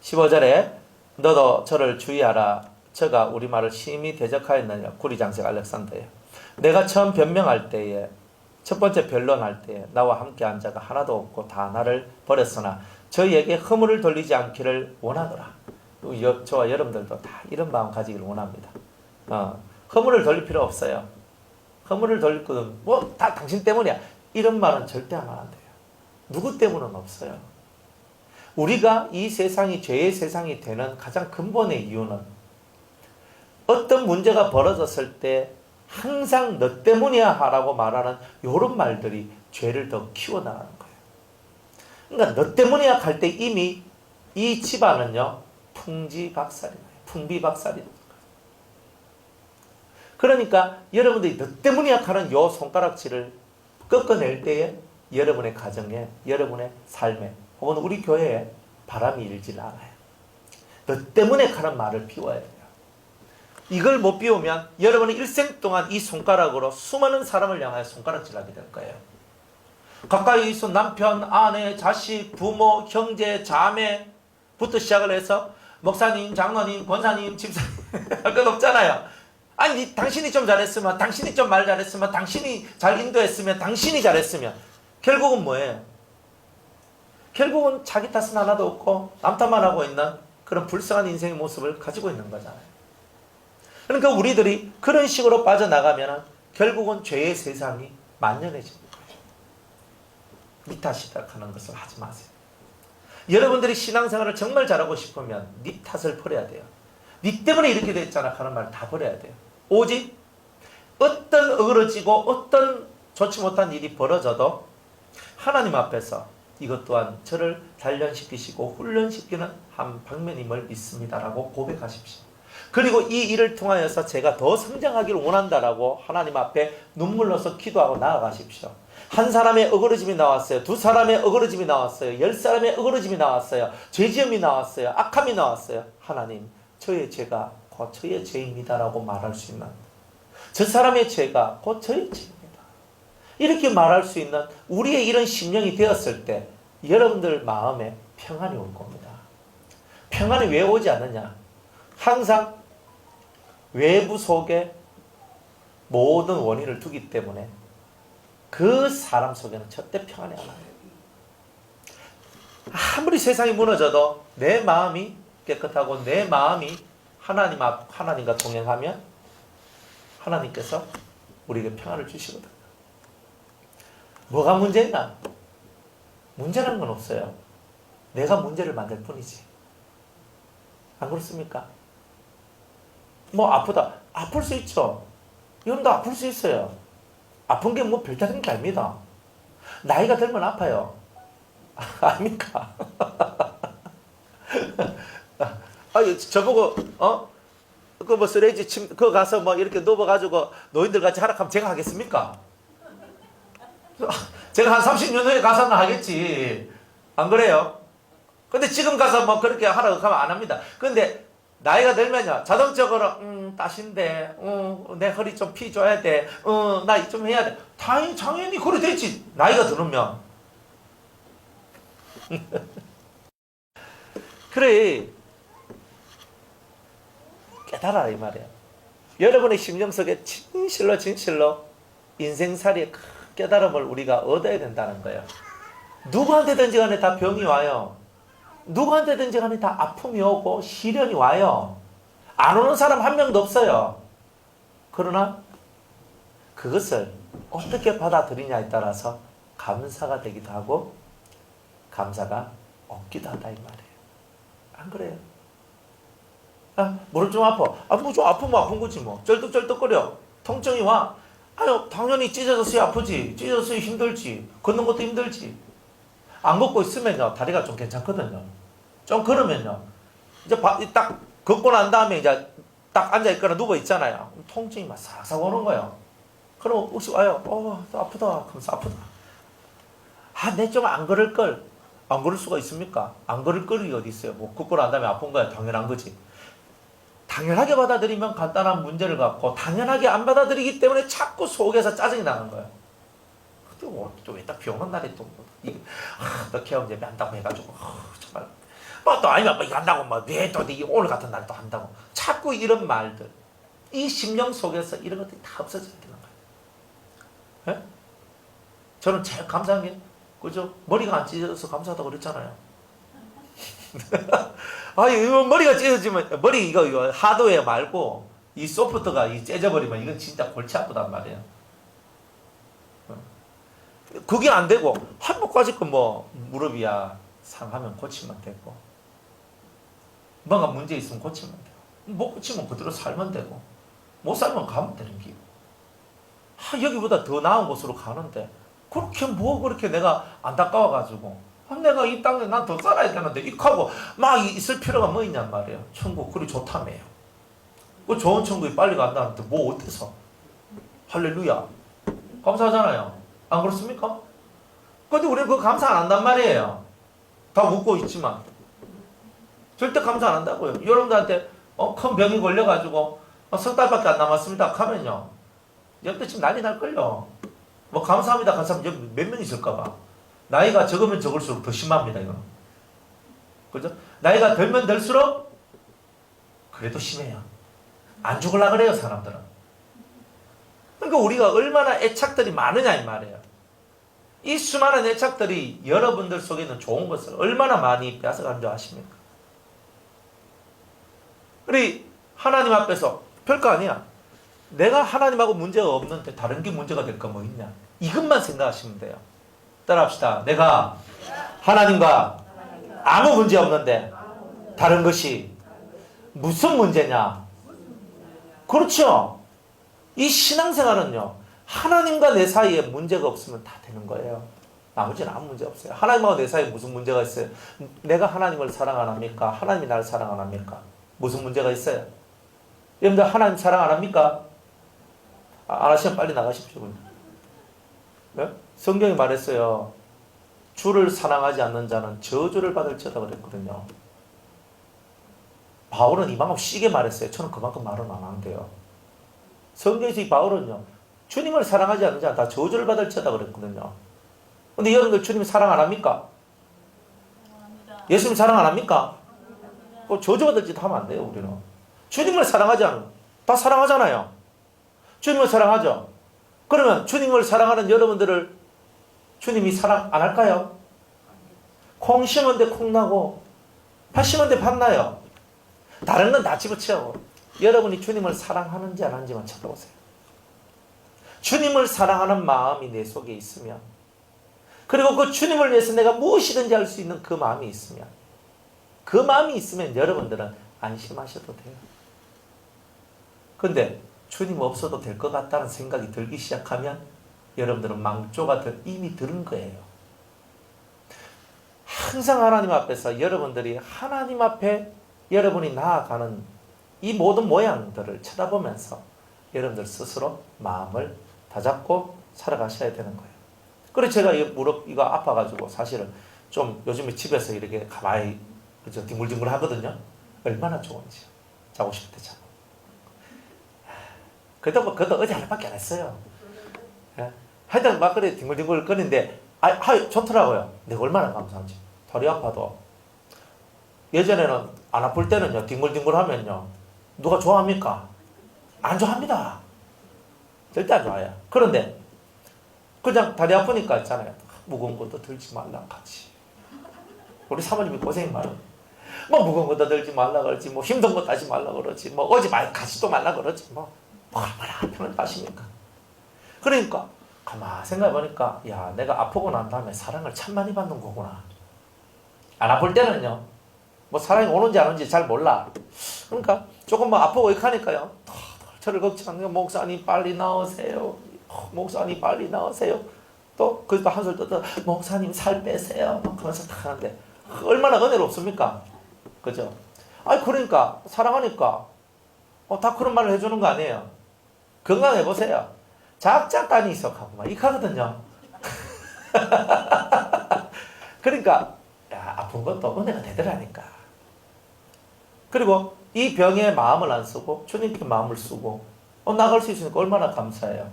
S1: 15절에 너도 저를 주의하라. 저가 우리 말을 심히 대적하였느냐. 구리장색 알렉산더예요. 내가 처음 변명할 때에, 첫 번째 변론할 때에 나와 함께 한 자가 하나도 없고 다 나를 버렸으나 저희에게 허물을 돌리지 않기를 원하더라. 저와 여러분들도 다 이런 마음 가지기를 원합니다. 허물을 돌릴 필요 없어요. 허물을 돌릴 것은 다 당신 때문이야. 이런 말은 절대 하면 안 돼요. 누구 때문은 없어요. 우리가 이 세상이 죄의 세상이 되는 가장 근본의 이유는 어떤 문제가 벌어졌을 때 항상 너 때문이야 하라고 말하는 이런 말들이 죄를 더 키워나가는 거예요. 그러니까 너 때문이야 할 때 이미 이 집안은요 풍지박살이에요. 풍비박살이. 그러니까 여러분들이 너 때문이야 하는 요 손가락질을 꺾어낼 때에 여러분의 가정에, 여러분의 삶에, 혹은 우리 교회에 바람이 일질 않아요. 너 때문에 하는 말을 비워야 돼요. 이걸 못 비우면 여러분은 일생 동안 이 손가락으로 수많은 사람을 향하여 손가락질하게 될 거예요. 가까이 있어 남편, 아내, 자식, 부모, 형제, 자매부터 시작을 해서 목사님, 장로님, 권사님, 집사님 할 것 없잖아요. 아니 당신이 좀 잘했으면, 당신이 좀 말 잘했으면, 당신이 잘 인도했으면, 당신이 잘했으면, 결국은 뭐예요? 결국은 자기 탓은 하나도 없고 남 탓만 하고 있는 그런 불쌍한 인생의 모습을 가지고 있는 거잖아요. 그러니까 우리들이 그런 식으로 빠져나가면 결국은 죄의 세상이 만연해집니다. 네 탓이다 하는 것을 하지 마세요. 여러분들이 신앙생활을 정말 잘하고 싶으면 네 탓을 버려야 돼요. 네 때문에 이렇게 됐잖아 하는 말 다 버려야 돼요. 오직 어떤 어그러지고 어떤 좋지 못한 일이 벌어져도 하나님 앞에서 이것 또한 저를 단련시키시고 훈련시키는 한 방면임을 믿습니다라고 고백하십시오. 그리고 이 일을 통하여서 제가 더 성장하기를 원한다라고 하나님 앞에 눈물로서 기도하고 나아가십시오. 한 사람의 어그러짐이 나왔어요. 두 사람의 어그러짐이 나왔어요. 10사람의 어그러짐이 나왔어요. 죄지음이 나왔어요. 악함이 나왔어요. 하나님, 저의 죄가 곧 저의 죄입니다라고 말할 수 있는, 저 사람의 죄가 곧 저의 죄입니다, 이렇게 말할 수 있는 우리의 이런 심령이 되었을 때 여러분들 마음에 평안이 올 겁니다. 평안이 왜 오지 않느냐? 항상 외부 속에 모든 원인을 두기 때문에 그 사람 속에는 절대 평안이 안 와요. 아무리 세상이 무너져도 내 마음이 깨끗하고 내 마음이 하나님과 동행하면 하나님께서 우리에게 평안을 주시거든요. 뭐가 문제냐? 문제라는 건 없어요. 내가 문제를 만들 뿐이지. 안 그렇습니까? 뭐 아프다. 아플 수 있죠. 여러분도 아플 수 있어요. 아픈 게 뭐 별다른 게 아닙니다. 나이가 들면 아파요. 아닙니까? 저보고 그 뭐 쓰레기 그거 가서 뭐 이렇게 누워가지고 노인들 같이 하라 하면 제가 하겠습니까? 제가 한 30년 후에 가서는 하겠지. 안 그래요? 근데 지금 가서 뭐 그렇게 하라고 하면 안 합니다. 근데 나이가 들면요, 자동적으로 따신데 내 허리 좀 피줘야 돼, 나 좀 해야 돼. 당연히 그래 되지. 나이가 들으면. 그래, 깨달아라 이 말이야. 여러분의 심령 속에 진실로 인생살이의 큰 깨달음을 우리가 얻어야 된다는 거예요. 누구한테든지 간에 다 병이 와요. 누구한테든지 간에 다 아픔이 오고 시련이 와요. 안 오는 사람 한 명도 없어요. 그러나 그것을 어떻게 받아들이냐에 따라서 감사가 되기도 하고 감사가 없기도 하다 이 말이에요. 안 그래요? 무릎 좀 아파. 뭐 좀 아프면 아픈 거지 뭐. 쩔뚝쩔뚝거려. 통증이 와. 당연히 찢어졌어야 아프지. 찢어졌어야 힘들지. 걷는 것도 힘들지. 안 걷고 있으면요, 다리가 좀 괜찮거든요. 좀 걸으면요, 이제 딱 걷고 난 다음에 이제 딱 앉아있거나 누워있잖아요. 통증이 막 싹싹 오는 거예요. 그럼 혹시 와요. 아프다. 그러면서 아프다. 내 좀 안 걸을걸. 안 걸을 수가 있습니까? 안 걸을 거리 어디 있어요. 뭐 걷고 난 다음에 아픈 거야. 당연한 거지. 당연하게 받아들이면 간단한 문제를 갖고 당연하게 안 받아들이기 때문에 자꾸 속에서 짜증이 나는 거예요. 또 왜 딱 비 오는 날에 또 어떻게 하면 이제 한다고 해가지고 정말 또 아니면 이거 한다고 왜 또 오늘 같은 날 또 한다고 자꾸 이런 말들, 이 심령 속에서 이런 것들이 다 없어져야 되는 거예요. 예? 저는 제일 감사한 게 그죠? 머리가 안 찢어져서 감사하다고 그랬잖아요. 이거 머리가 찢어지면 머리 이거 하드웨어 말고 이 소프트가 찢어버리면 이건 진짜 골치 아프단 말이에요. 그게 안 되고 한복까지 뭐 무릎이야 상하면 고치면 되고, 뭔가 문제 있으면 고치면 되고, 못 고치면 그대로 살면 되고, 못 살면 가면 되는 기고. 여기보다 더 나은 곳으로 가는데 그렇게 내가 안타까워가지고 내가 이 땅에 난 더 살아야 되는데 이하고 막 있을 필요가 뭐 있냔 말이에요. 천국 그리 좋다며요. 그 좋은 천국이 빨리 간다는데 뭐 어때서? 할렐루야, 감사하잖아요. 안 그렇습니까? 근데 우리는 그거 감사 안 한단 말이에요. 다 웃고 있지만 절대 감사 안 한다고요. 여러분들한테 큰 병이 걸려가지고 석 달밖에 안 남았습니다 하면요, 여러분들 지금 난리 날걸요. 뭐 감사합니다 감사합니다 몇 명 있을까봐. 나이가 적으면 적을수록 더 심합니다 이거는. 그죠? 나이가 들면 들수록 그래도 심해요. 안 죽으려고 그래요 사람들은. 그러니까 우리가 얼마나 애착들이 많으냐 이 말이에요. 이 수많은 애착들이 여러분들 속에 있는 좋은 것을 얼마나 많이 뺏어간 줄 아십니까? 우리 하나님 앞에서 별거 아니야. 내가 하나님하고 문제가 없는데 다른 게 문제가 될 거 뭐 있냐, 이것만 생각하시면 돼요. 따라합시다. 내가 하나님과 아무 문제 없는데 다른 것이 무슨 문제냐? 그렇죠. 이 신앙생활은요, 하나님과 내 사이에 문제가 없으면 다 되는 거예요. 나머지는 아무 문제 없어요. 하나님과 내 사이에 무슨 문제가 있어요? 내가 하나님을 사랑 안 합니까? 하나님이 나를 사랑 안 합니까? 무슨 문제가 있어요? 여러분들 하나님 사랑 안 합니까? 안 하시면 빨리 나가십시오. 네? 성경이 말했어요. 주를 사랑하지 않는 자는 저주를 받을지어다 그랬거든요. 바울은 이만큼 시게 말했어요. 저는 그만큼 말은 안 하는데요. 성경에서 이 바울은요, 주님을 사랑하지 않는 자는 다 저주를 받을지어다 그랬거든요. 근데 여러분들 주님 사랑 안 합니까? 예수님 사랑 안 합니까? 저주받을 짓 하면 안 돼요, 우리는. 주님을 사랑하지 않는, 다 사랑하잖아요. 주님을 사랑하죠. 그러면 주님을 사랑하는 여러분들을 주님이 사랑 안 할까요? 콩 심은 데 콩 나고 팥 심은 데 팥 나요. 다른 건 다 집어치우고 여러분이 주님을 사랑하는지 안 하는지만 찾아보세요. 주님을 사랑하는 마음이 내 속에 있으면, 그리고 그 주님을 위해서 내가 무엇이든지 할 수 있는 그 마음이 있으면, 그 마음이 있으면 여러분들은 안심하셔도 돼요. 근데 주님 없어도 될 것 같다는 생각이 들기 시작하면 여러분들은 망조가 이미 들은 거예요. 항상 하나님 앞에서 여러분들이 하나님 앞에 여러분이 나아가는 이 모든 모양들을 쳐다보면서 여러분들 스스로 마음을 다잡고 살아가셔야 되는 거예요. 그래서 제가 이 무릎 이거 아파가지고 사실은 좀 요즘에 집에서 이렇게 가만히 그죠 뒹굴뒹굴 하거든요. 얼마나 좋은지. 자고 싶을 때 자고. 그래도 어제 하루밖에 안 했어요. 예? 하여튼 막 그래 뒹굴뒹굴 거리는데 좋더라고요. 내가 얼마나 감사한지. 다리 아파도 예전에는 안 아플 때는요 뒹굴뒹굴 하면요 누가 좋아합니까? 안 좋아합니다. 절대 안 좋아해요. 그런데 그냥 다리 아프니까 있잖아요. 무거운 것도 들지 말라 같이. 우리 사모님이 고생이 많아요. 뭐 무거운 것도 들지 말라 그러지, 뭐 힘든 것도 하지 말라 그러지, 뭐 어디 많이 가지도 말라 그러지, 뭐 얼마나 편을 하십니까? 그러니까 가만 생각해보니까 야 내가 아프고 난 다음에 사랑을 참 많이 받는 거구나. 안 아플 때는요 뭐 사랑이 오는지 안 오는지 잘 몰라. 그러니까 조금 뭐 아프고 하니까요 저를 걱정하는 목사님 빨리 나오세요. 목사님 빨리 나오세요. 또 그러니까 한술 떠 목사님 살 빼세요. 막 그러면서 딱 하는데 얼마나 은혜롭습니까? 그죠? 아니 그러니까 사랑하니까 다 그런 말을 해주는 거 아니에요. 건강해 보세요. 작작간이 있어하고 막 이하거든요. 그러니까 야, 아픈 것도 은혜가 되더라니까. 그리고 이 병에 마음을 안 쓰고 주님께 마음을 쓰고 나갈 수 있으니까 얼마나 감사해요.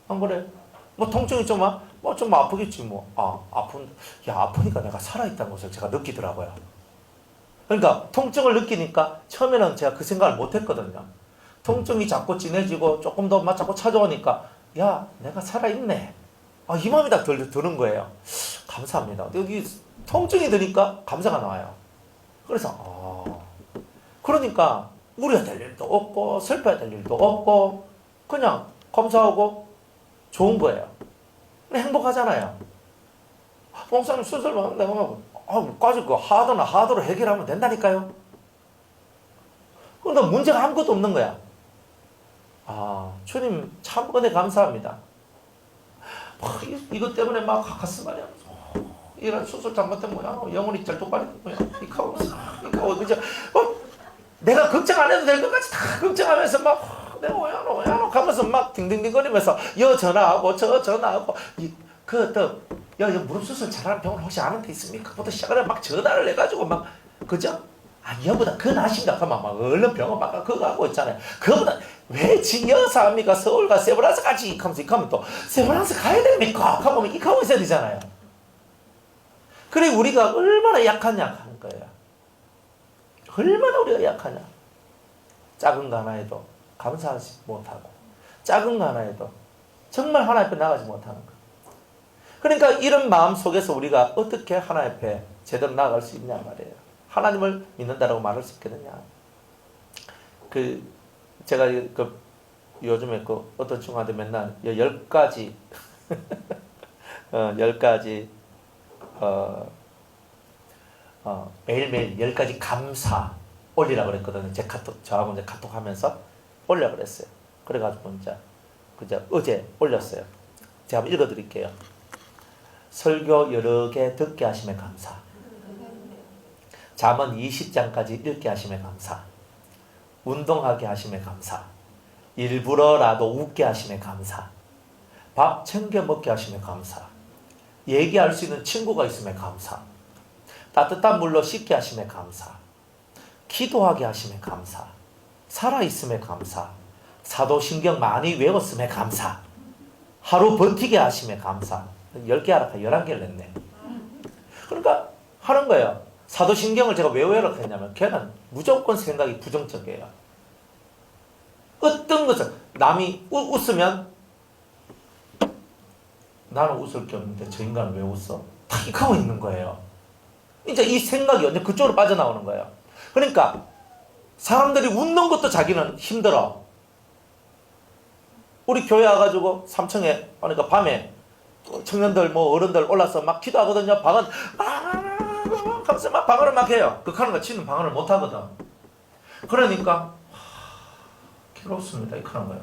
S1: 안 그래? 뭐 통증이 좀 아프겠지 뭐. 아프니까 내가 살아있다는 것을 제가 느끼더라고요. 그러니까 통증을 느끼니까 처음에는 제가 그 생각을 못 했거든요. 통증이 자꾸 진해지고 조금 더 막 자꾸 찾아오니까 야 내가 살아있네. 이 마음이 딱 드는 거예요. 감사합니다. 여기 통증이 드니까 감사가 나와요. 그래서 그러니까 우려야 될 일도 없고 슬퍼야 될 일도 없고 그냥 감사하고 좋은 거예요. 행복하잖아요. 목사님 수술만 내가 까짓 거 하드로 해결하면 된다니까요. 그러니까 문제가 아무것도 없는 거야. 주님 참 은혜 감사합니다. 이것 때문에 막 가슴 말이야. 이런 수술 잘못된 뭐야. 영혼이 절도발이 뭐야. 이카오 그죠? 내가 걱정 안 해도 될 것까지 다 걱정하면서 막 내가 오야노 가면서 막 딩딩딩거리면서 전화하고 저 전화하고 무릎 수술 잘하는 병원 혹시 아는 데 있습니까? 부터 시작을 막 전화를 해가지고 막 그죠? 여보다 그거 나십니다. 그만 막 얼른 병원 막 그거 하고 있잖아요. 그거보다 왜 여사 합니까? 서울과 세브란스 같이 이카면 또 세브란스 가야 됩니까? 가보면 이카고 있어야 되잖아요. 그래 우리가 얼마나 약하냐 하는 거예요. 얼마나 우리가 약하냐. 작은 거 하나에도 감사하지 못하고 작은 거 하나에도 정말 하나님 앞에 나가지 못하는 거. 그러니까 이런 마음 속에서 우리가 어떻게 하나님 앞에 제대로 나아갈 수 있냐 말이에요. 하나님을 믿는다라고 말할 수 있겠느냐. 제가 요즘에 어떤 친구한테 맨날 10가지 10가지 매일매일 10가지 감사 올리라고 그랬거든요. 저하고 이제 카톡 하면서 올려 그랬어요. 그래가지고 이제 그저 어제 올렸어요. 제가 한번 읽어드릴게요. 설교 여러 개 듣게 하심에 감사. 잠언 20장까지 읽게 하심에 감사. 운동하게 하심에 감사. 일부러라도 웃게 하심에 감사. 밥 챙겨 먹게 하심에 감사. 얘기할 수 있는 친구가 있음에 감사. 따뜻한 물로 씻게 하심에 감사. 기도하게 하심에 감사. 살아있음에 감사. 사도신경 많이 외웠음에 감사. 하루 버티게 하심에 감사. 10개 하라까 11개를 냈네. 그러니까 하는 거예요. 사도신경을 제가 왜 외우라고 했냐면 걔는 무조건 생각이 부정적이에요. 어떤 것을 남이 웃으면 나는 웃을 게 없는데 저 인간은 왜 웃어? 탁 하고 있는 거예요. 이제 이 생각이 언제 그쪽으로 빠져나오는 거예요. 그러니까 사람들이 웃는 것도 자기는 힘들어. 우리 교회 와가지고 3층에 그러니까 밤에 청년들 뭐 어른들 올라서 막 기도하거든요. 방언 하면서 막 방언을 막 해요. 극하는 거 치는 방언을 못 하거든. 그러니까 괴롭습니다. 이렇게 하는 거예요.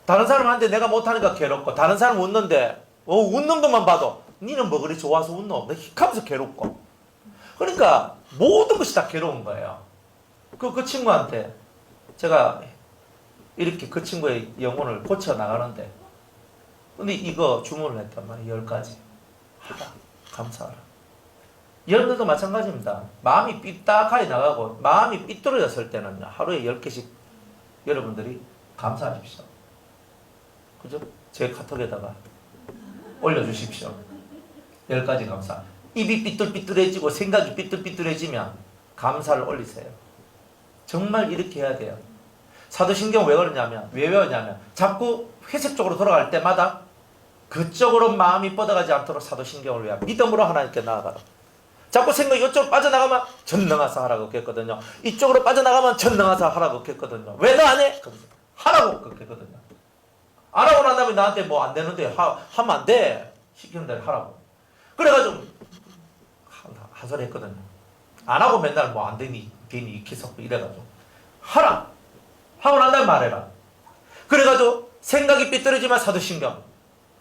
S1: 다른 사람한테 내가 못하니까 괴롭고 다른 사람 웃는데 웃는 것만 봐도 니는 뭐 그리 좋아서 웃노? 하면서 괴롭고. 그러니까 모든 것이 다 괴로운 거예요. 그 친구한테 제가 이렇게 그 친구의 영혼을 고쳐 나가는데 근데 이거 주문을 했단 말이에요. 10가지. 하라. 감사하라. 여러분들도 마찬가지입니다. 마음이 삐딱하게 나가고 마음이 삐뚤어졌을 때는 하루에 10개씩 여러분들이 감사하십시오. 그죠? 제 카톡에다가 올려주십시오. 10가지 감사. 입이 삐뚤삐뚤해지고 생각이 삐뚤삐뚤해지면 감사를 올리세요. 정말 이렇게 해야 돼요. 사도신경 왜 그러냐면 왜 외우냐면 자꾸 회색 쪽으로 돌아갈 때마다 그쪽으로 마음이 뻗어가지 않도록 사도신경을 외워. 믿음으로 하나님께 나아가라. 자꾸 생각이 이쪽으로 빠져나가면 전능하사 하라고 했거든요. 이쪽으로 빠져나가면 전능하사 하라고 했거든요. 왜 너 안 해? 하라고 그렇게 했거든요. 안 하고 난 다음에 나한테 뭐 안 되는데 하면 안 돼. 시키는 대로 하라고. 그래가지고 하소리 했거든요. 안 하고 맨날 뭐 안 되니 괜히 기석고 이래가지고 하라. 하고 난 다음에 말해라. 그래가지고 생각이 삐뚤어지면 사도신경.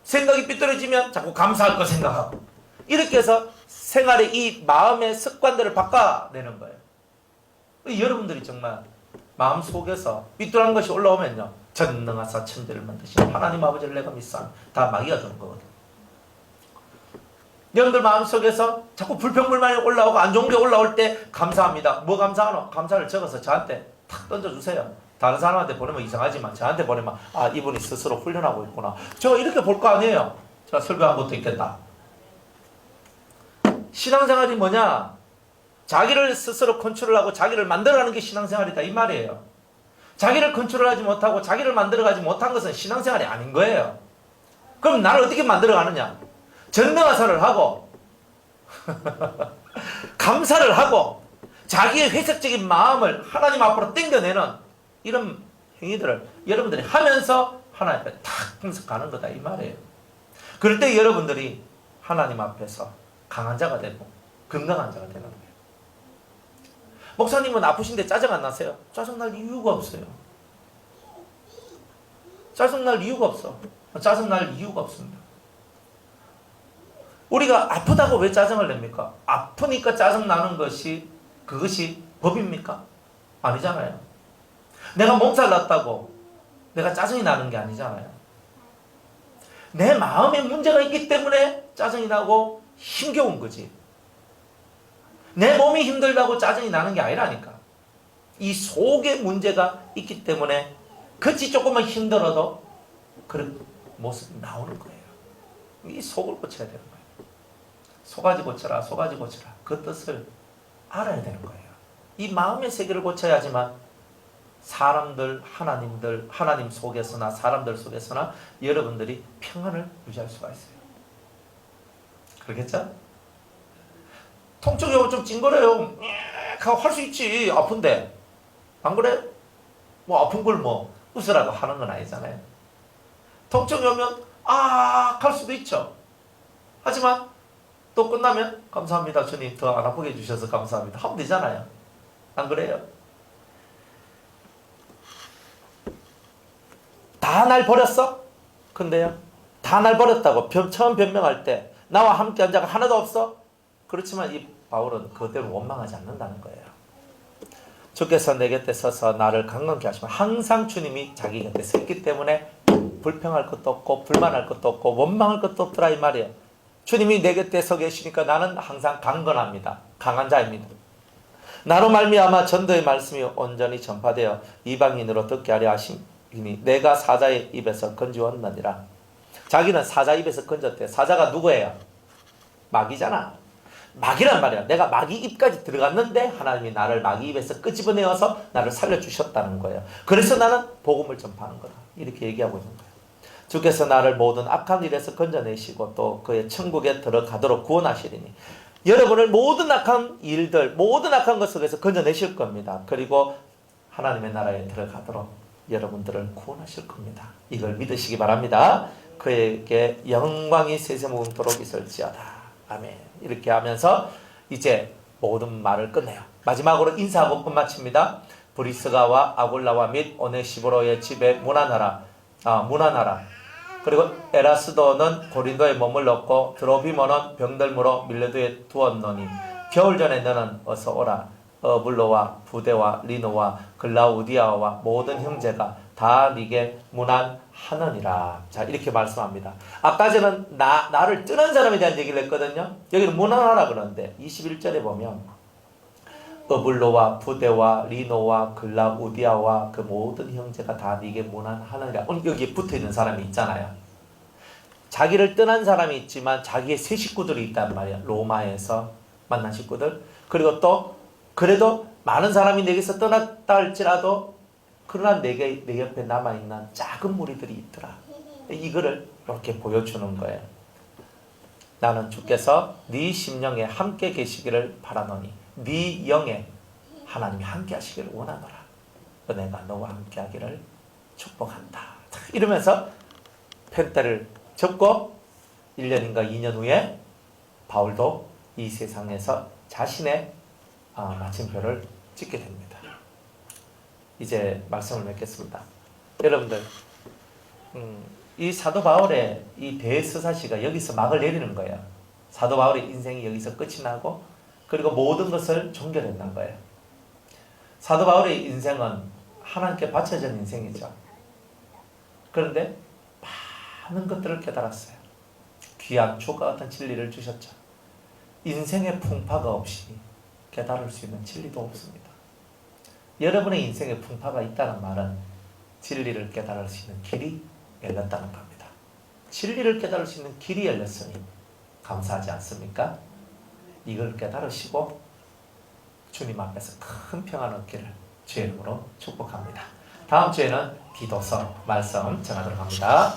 S1: 생각이 삐뚤어지면 자꾸 감사할 거 생각하고. 이렇게 해서 생활의 이 마음의 습관들을 바꿔내는 거예요. 여러분들이 정말 마음 속에서 삐뚤한 것이 올라오면요. 전능하사 천지를 만드신 하나님 아버지를 내가 믿사. 다 마귀가 주는 거거든. 여러분들 마음속에서 자꾸 불평불만이 올라오고 안 좋은 게 올라올 때 감사합니다. 뭐 감사하노? 감사를 적어서 저한테 탁 던져주세요. 다른 사람한테 보내면 이상하지만 저한테 보내면 아 이분이 스스로 훈련하고 있구나. 저 이렇게 볼 거 아니에요. 제가 설교한 것도 있겠다. 신앙생활이 뭐냐? 자기를 스스로 컨트롤하고 자기를 만들어가는 게 신앙생활이다 이 말이에요. 자기를 컨트롤하지 못하고 자기를 만들어가지 못한 것은 신앙생활이 아닌 거예요. 그럼 나를 어떻게 만들어가느냐? 전능하사를 하고 감사를 하고 자기의 회색적인 마음을 하나님 앞으로 땡겨내는 이런 행위들을 여러분들이 하면서 하나님 앞에 탁 분석하는 거다 이 말이에요. 그럴 때 여러분들이 하나님 앞에서 강한 자가 되고 건강한 자가 되는 거예요. 목사님은 아프신데 짜증 안 나세요? 짜증날 이유가 없어요. 짜증날 이유가 없어. 짜증날 이유가 없습니다. 우리가 아프다고 왜 짜증을 냅니까? 아프니까 짜증나는 것이 그것이 법입니까? 아니잖아요. 내가 몸살 났다고 내가 짜증이 나는 게 아니잖아요. 내 마음에 문제가 있기 때문에 짜증이 나고 힘겨운 거지. 내 몸이 힘들다고 짜증이 나는 게 아니라니까. 이 속에 문제가 있기 때문에 그치 조금만 힘들어도 그런 모습이 나오는 거예요. 이 속을 고쳐야 되는 거예요. 속가지 고쳐라, 속가지 고쳐라. 그 뜻을 알아야 되는 거예요. 이 마음의 세계를 고쳐야지만 사람들, 하나님 속에서나 사람들 속에서나 여러분들이 평안을 유지할 수가 있어요. 그렇겠죠? 통증이 오면 좀 찡그려요. 할 수 있지. 아픈데. 안 그래? 뭐 아픈 걸 뭐 웃으라고 하는 건 아니잖아요. 통증이 오면 할 수도 있죠. 하지만 또 끝나면 감사합니다. 주님 더 안 아프게 해주셔서 감사합니다. 하면 되잖아요. 안 그래요? 다 날 버렸어? 근데요, 다 날 버렸다고 처음 변명할 때 나와 함께 한 자가 하나도 없어? 그렇지만 이 바울은 그대로 원망하지 않는다는 거예요. 주께서 내 곁에 서서 나를 강건케 하시면 항상 주님이 자기 곁에 섰기 때문에 불평할 것도 없고 불만할 것도 없고 원망할 것도 없더라 이 말이에요. 주님이 내 곁에 서 계시니까 나는 항상 강건합니다. 강한 자입니다. 나로 말미암아 전도의 말씀이 온전히 전파되어 이방인으로 듣게 하려 하심이니 내가 사자의 입에서 건지었느니라. 자기는 사자 입에서 건졌대. 사자가 누구예요? 마귀잖아. 마귀란 말이야. 내가 마귀 입까지 들어갔는데 하나님이 나를 마귀 입에서 끄집어내어서 나를 살려주셨다는 거예요. 그래서 나는 복음을 전파하는 거다. 이렇게 얘기하고 있는 거예요. 주께서 나를 모든 악한 일에서 건져내시고 또 그의 천국에 들어가도록 구원하시리니 여러분을 모든 악한 일들, 모든 악한 것 속에서 건져내실 겁니다. 그리고 하나님의 나라에 들어가도록 여러분들을 구원하실 겁니다. 이걸 믿으시기 바랍니다. 그에게 영광이 세세무궁토록 있을지어다. 아멘. 이렇게 하면서 이제 모든 말을 끝내요. 마지막으로 인사하고 끝마칩니다. 브리스가와 아굴라와 및 오네시보로의 집에 문안하라. 그리고 에라스도는 고린도에 머물렀고 드로비모는 병들므로 밀레도에 두었노니 겨울 전에 너는 어서 오라. 어블로와 부데와 리노와 글라우디아와 모든 형제가 다 네게 문안하느니라. 자, 이렇게 말씀합니다. 아까 전에 나를 뜨는 사람에 대한 얘기를 했거든요. 여기는 문안하라 그러는데 21절에 보면 어블로와 부데와 리노와 글라우디아와 그 모든 형제가 다 네게 문안하느니라. 여기 붙어있는 사람이 있잖아요. 자기를 떠난 사람이 있지만 자기의 새 식구들이 있단 말이야. 로마에서 만난 식구들. 그리고 또 그래도 많은 사람이 내게서 떠났다 할지라도 그러나 내 옆에 남아있는 작은 무리들이 있더라. 이거를 이렇게 보여주는 거예요. 나는 주께서 네 심령에 함께 계시기를 바라노니 네 영에 하나님이 함께 하시기를 원하노라. 은혜가 너와 함께 하기를 축복한다. 이러면서 펜대를 접고 1년인가 2년 후에 바울도 이 세상에서 자신의 마침표를 찍게 됩니다. 이제 말씀을 맺겠습니다. 여러분들, 이 사도 바울의 이 대서사시가 여기서 막을 내리는 거예요. 사도 바울의 인생이 여기서 끝이 나고 그리고 모든 것을 종결했는 거예요. 사도 바울의 인생은 하나님께 바쳐진 인생이죠. 그런데 많은 것들을 깨달았어요. 귀한 주과 같은 진리를 주셨죠. 인생의 풍파가 없이 깨달을 수 있는 진리도 없습니다. 여러분의 인생에 풍파가 있다는 말은 진리를 깨달을 수 있는 길이 열렸다는 겁니다. 진리를 깨달을 수 있는 길이 열렸으니 감사하지 않습니까? 이걸 깨달으시고 주님 앞에서 큰 평안 얻기를 주의 이름으로 축복합니다. 다음 주에는 디도서 말씀 전하도록 합니다.